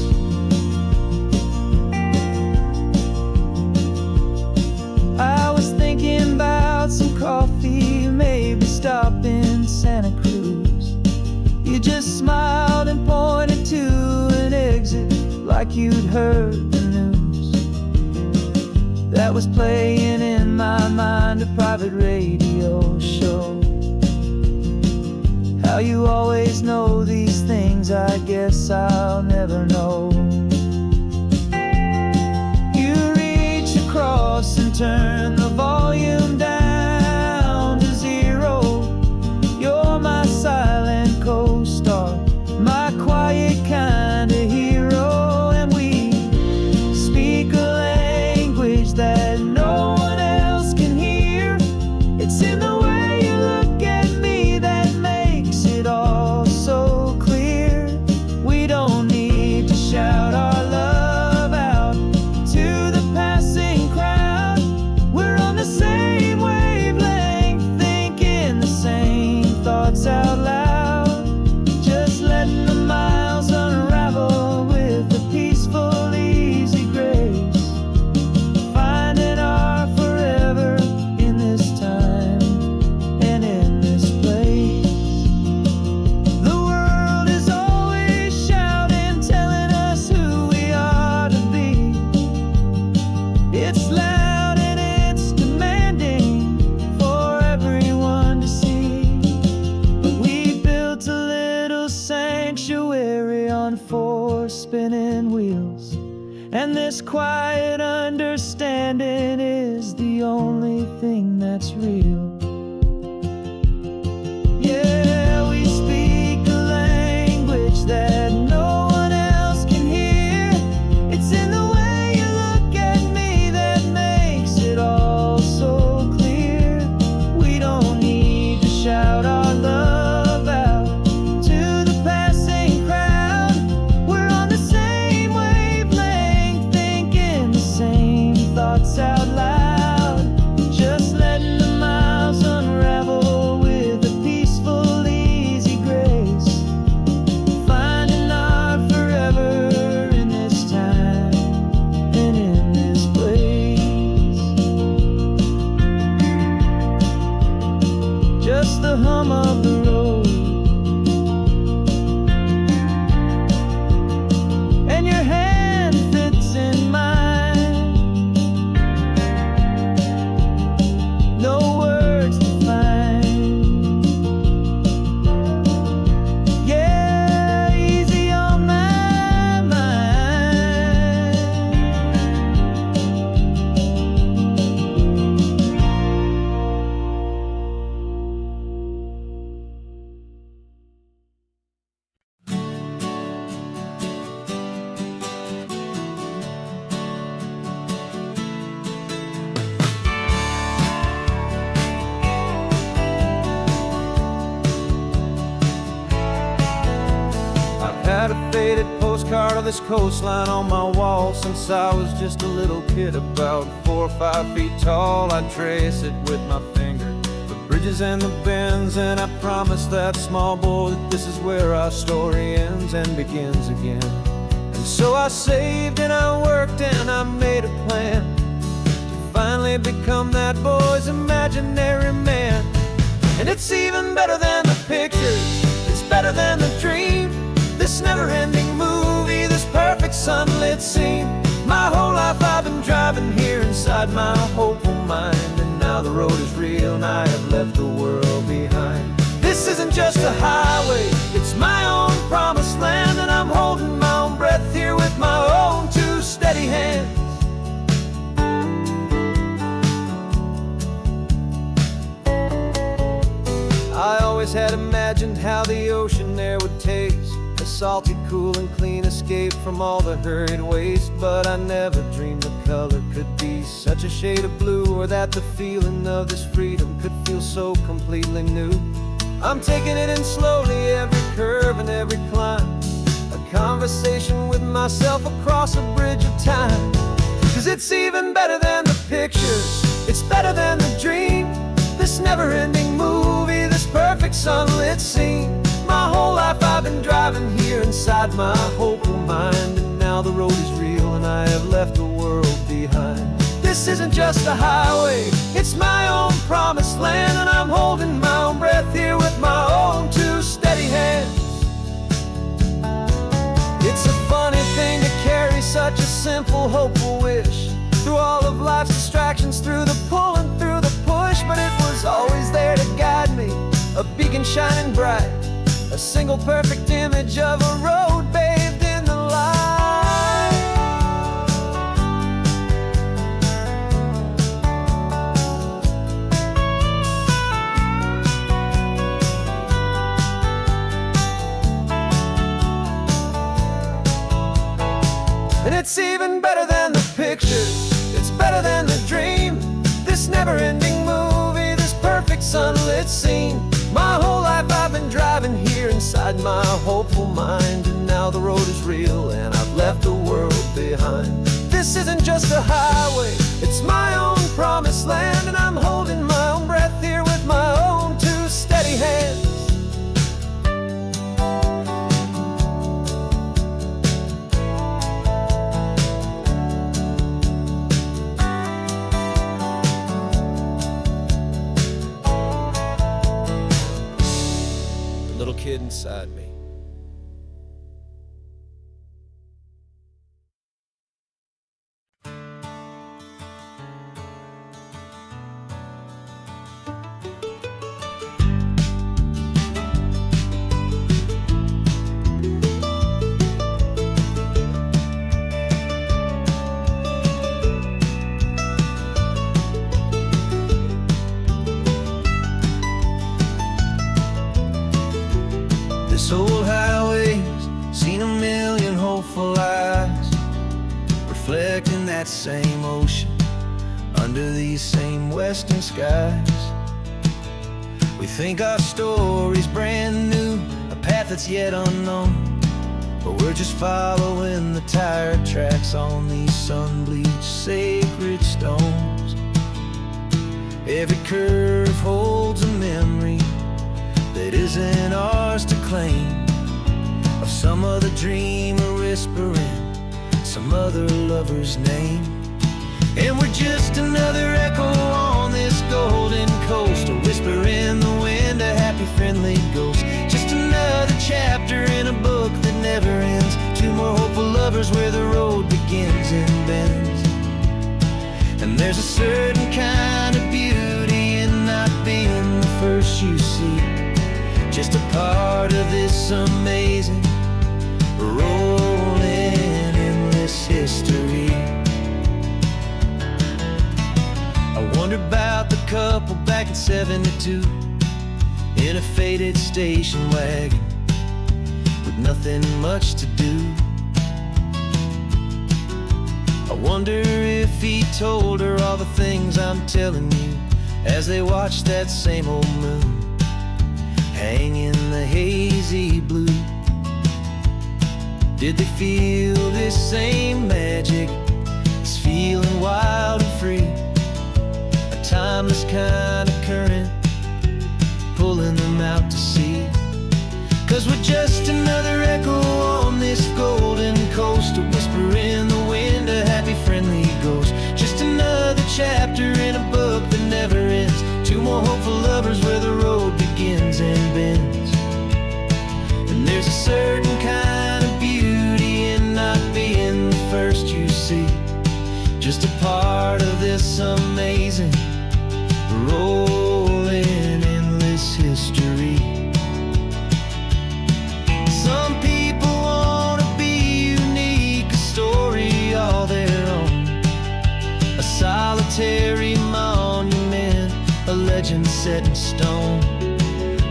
I was thinking about some coffee, maybe stop in Santa Cruz. You just smiled and pointed to an exit like you'd heard the news. That was playing in my mind, a private radio show. How you always know these things, I guess I'll never know. You reach across and turn the volume down to 0. You're my silent co-star, my quiet kind of hero. That no one else can hear. It's in the way you look at me that makes it all so clear. We don't need to shout our love out to the passing crowd. We're on the same wavelength, thinking the same thoughts out loud. Just letting the miles unravel with a peaceful, easy grace. Spinning wheels, and this quiet understanding is the only thing that's real. Yeah, we speak a language that no one else can hear. It's in the way you look at me that makes it all so clear. We don't need to shout our love out to the passing crowd. We're on the same wavelength, thinking the same thoughts out loud. Just letting the this coastline on my wall since I was just a little kid, about 4 or 5 feet tall. I trace it with my finger, the bridges and the bends, and I promise that small boy that this is where our story ends and begins again. And so I saved and I worked and I made a plan to finally become that boy's imaginary man. And it's even better than the pictures, it's better than the dream, this never-ending movie, this perfect sunlit scene. My whole life I've been driving here inside my hopeful mind, and now the road is real and I have left the world behind. This isn't just a highway, it's my own promised land, and I'm holding my own breath here with my own 2 steady hands. I always had imagined how the ocean there would taste, a salty, cool and clean escape from all the hurried waste. But I never dreamed the color could be such a shade of blue, or that the feeling of this freedom could feel so completely new. I'm taking it in slowly, every curve and every climb, a conversation with myself across a bridge of time. 'Cause it's even better than the pictures, it's better than the dream, this never-ending movie, this perfect sunlit scene. My whole life I've been driving here inside my hopeful mind, and now the road is real and I have left the world behind. This isn't just a highway, it's my own promised land, and I'm holding my own breath here with my own 2 steady hands. It's a funny thing to carry such a simple, hopeful wish through all of life's distractions, through the pull and through the push, but it was always there to guide me, a beacon shining bright, a single perfect image of a road bathed in the light. And it's even better than the pictures, it's better than the dream, this never-ending movie, this perfect sunlit scene. My whole life I've been driving here inside my hopeful mind, and now the road is real and I've left the world behind. This isn't just a highway, it's my own promised land, and I'm holding my own breath here with my own 2 steady hands. Little kid inside me. This old highway's seen a million hopeful eyes, reflecting that same ocean under these same western skies. We think our story's brand new, a path that's yet unknown, but we're just following the tired tracks on these sun-bleached sacred stones. Every curve holds a memory that isn't ours to claim, of some other dreamer whispering some other lover's name. And we're just another echo on this golden coast, a whisper in the wind, a happy friendly ghost. Just another chapter in a book that never ends, 2 more hopeful lovers where the road begins and bends. And there's a certain kind of beauty in not being the first you see, just a part of this amazing, rolling, endless history. I wonder about the couple back in '72 in a faded station wagon with nothing much to do. I wonder if he told her all the things I'm telling you as they watched that same old moon hang in the hazy blue. Did they feel this same magic, this feeling wild and free? A timeless kind of current pulling them out to sea. 'Cause we're just another echo on this golden coast, a whisper in the wind, a happy friendly ghost. Just another chapter in a book that never ends. Two more hopeful lovers where the road begins and bends. And there's a certain kind of beauty in not being the first you see. Just a part of this amazing, rolling, endless history. Some people want to be unique, a story all their own, a solitary monument, a legend set in stone.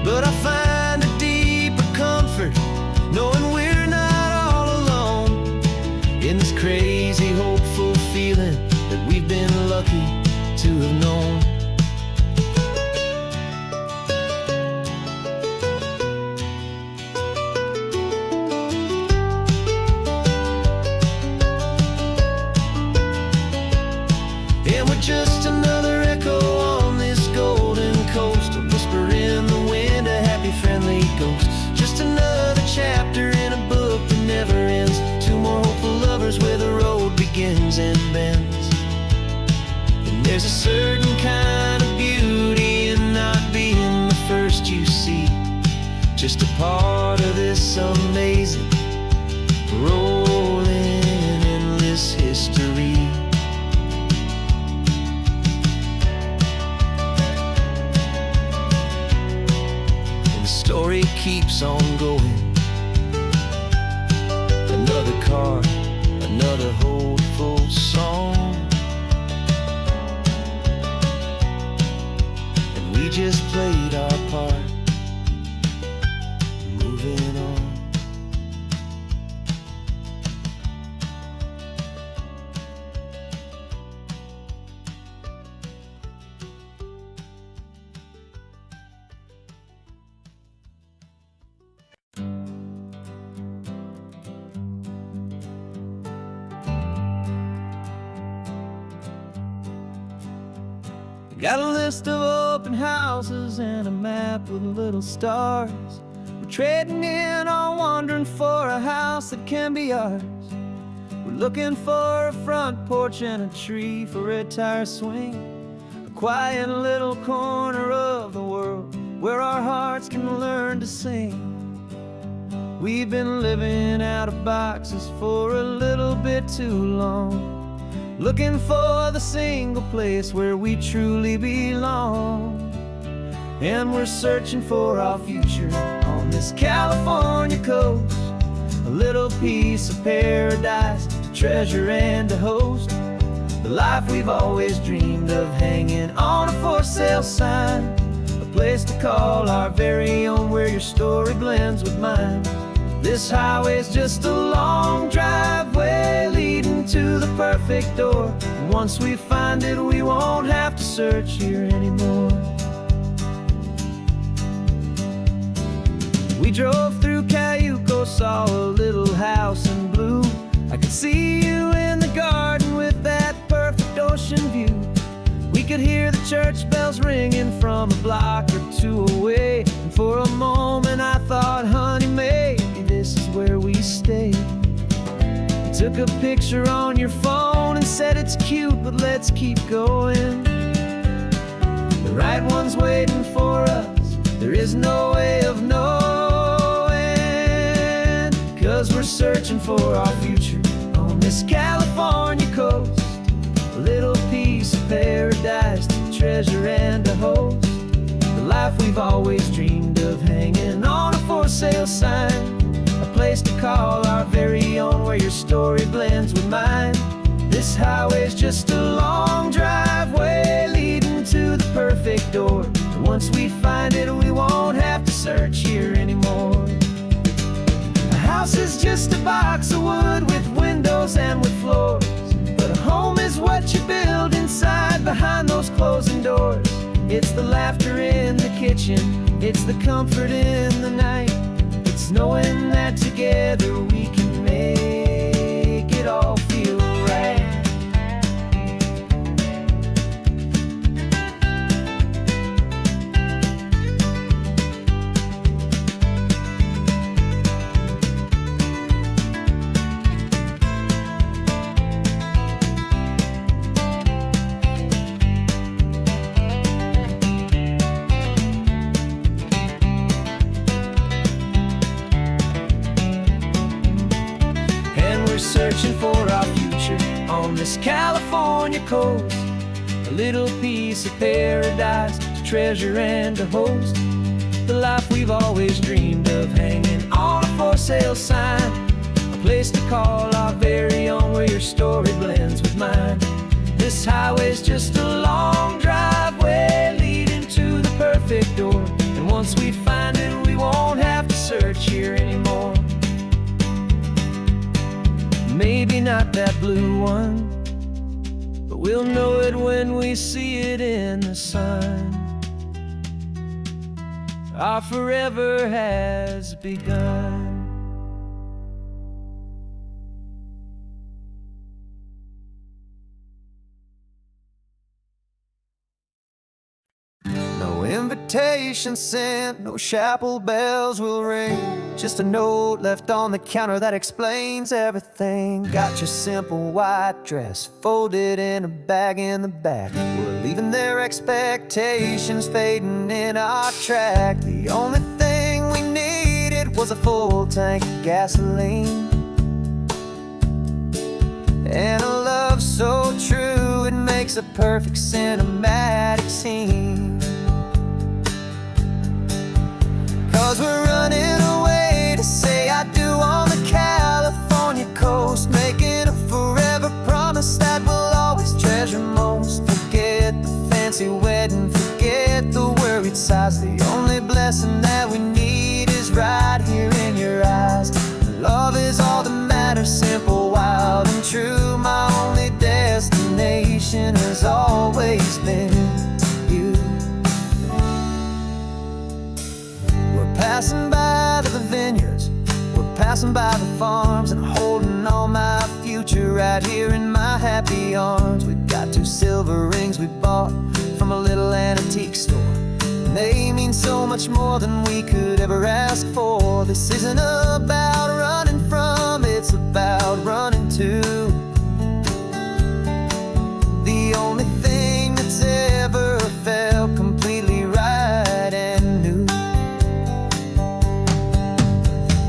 But I find a deeper comfort knowing we're not all alone in this crazy, hopeful feeling that we've been lucky to have known. And we're just another echo on this golden coast, a whisper in the wind, a happy friendly ghost. Just another chapter in a book that never ends. Two more hopeful lovers where the road begins and bends. And there's a certain kind of beauty in not being the first you see. Just a part of this amazing, rolling, endless history. Story keeps on going. Another card, another hopeful song, and we just played our part, moving on. Got a list of open houses and a map with little stars. We're trading in or wandering for a house that can be ours. We're looking for a front porch and a tree for a tire swing, a quiet little corner of the world where our hearts can learn to sing. We've been living out of boxes for a little bit too long, looking for the single place where we truly belong. And we're searching for our future on this California coast, a little piece of paradise to treasure and to host, the life we've always dreamed of, hanging on a for sale sign, a place to call our very own where your story blends with mine. This highway's just a long driveway leading to the perfect door. And once we find it, we won't have to search here anymore. We drove through Cayuco, saw a little house in blue. I could see you in the garden with that perfect ocean view. We could hear the church bells ringing from a block or two away. And for a moment I thought, honey, maybe this is where we stay. You took a picture on your phone and said it's cute, but let's keep going. The right one's waiting for us, there is no way of knowing, 'cause we're searching for our future on this California coast, a little piece of paradise to treasure and to host, the life we've always dreamed of, hanging on a for sale sign, a place to call our very own where your story blends with mine. This highway's just a long driveway leading to the perfect door. And once we find it, we won't have to search here anymore. A house is just a box of wood with windows and with floors, but a home is what you build inside behind those closing doors. It's the laughter in the kitchen, it's the comfort in the night, it's knowing that together we can make make it all feel right. Searching for our future on this California coast, a little piece of paradise to treasure and to host, the life we've always dreamed of, hanging on a for sale sign, a place to call our very own, where your story blends with mine. This highway's just a long driveway leading to the perfect door, and once we find it, we won't have to search here anymore. Maybe not that blue one, but we'll know it when we see it in the sun. Our forever has begun. No invitation sent, no chapel bells will ring, just a note left on the counter that explains everything. Got your simple white dress folded in a bag in the back. We're leaving their expectations fading in our track. The only thing we needed was a full tank of gasoline, and a love so true it makes a perfect cinematic scene. 'Cause we're running away to say I do on the California coast, making a forever promise that we'll always treasure most. Forget the fancy wedding, forget the worried sighs. The only blessing that we need is right here in your eyes. Love is all that matters, simple, wild, and true. My only destination has always been you. We're passing by the vineyards, we're passing by the farms, and holding on my future right here in my happy arms. We've got 2 silver rings we bought from a little antique store, and they mean so much more than we could ever ask for. This isn't about running from, it's about running to the only thing that's ever felt completely right and new.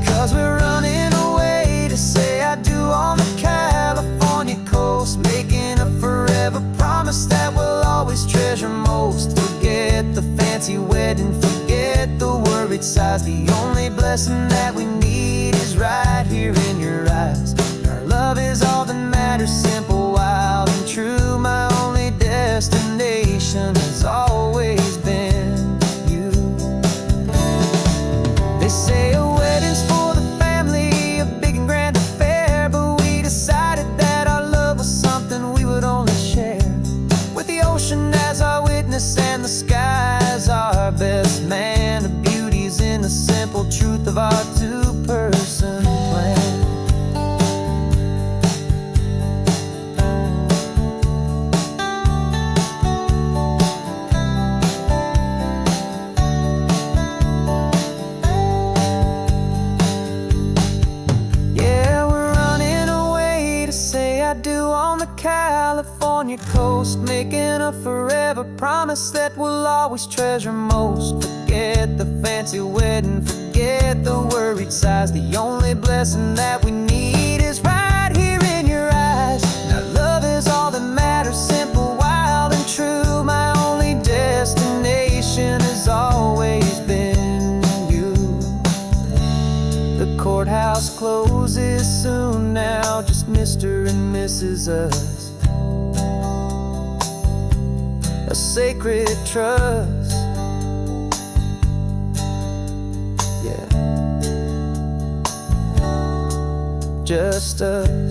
'Cause we're running away to say I do on the California coast, making a forever promise that we'll always treasure most. Forget the fancy wedding, forget the worried sighs. The only blessing that we need is right here in your eyes. Our love is all that matters, simple, wild, and true. My only destination has always been you. They say a wedding's for the family, a big and grand affair, but we decided that our love was something we would only share with the ocean as our witness and the sky as our best man. The beauty's in the simple truth of our 2-person plan. Yeah, we're running away to say I do on the California coast, making a forever promise that we'll always treasure most. Forget the fancy wedding, forget the worried sighs. The only blessing that we need is right here in your eyes. Now love is all that matters, simple, wild, and true. My only destination has always been you. The courthouse closes soon now, just Mr. and Mrs. Us, a sacred trust. Yeah, just us.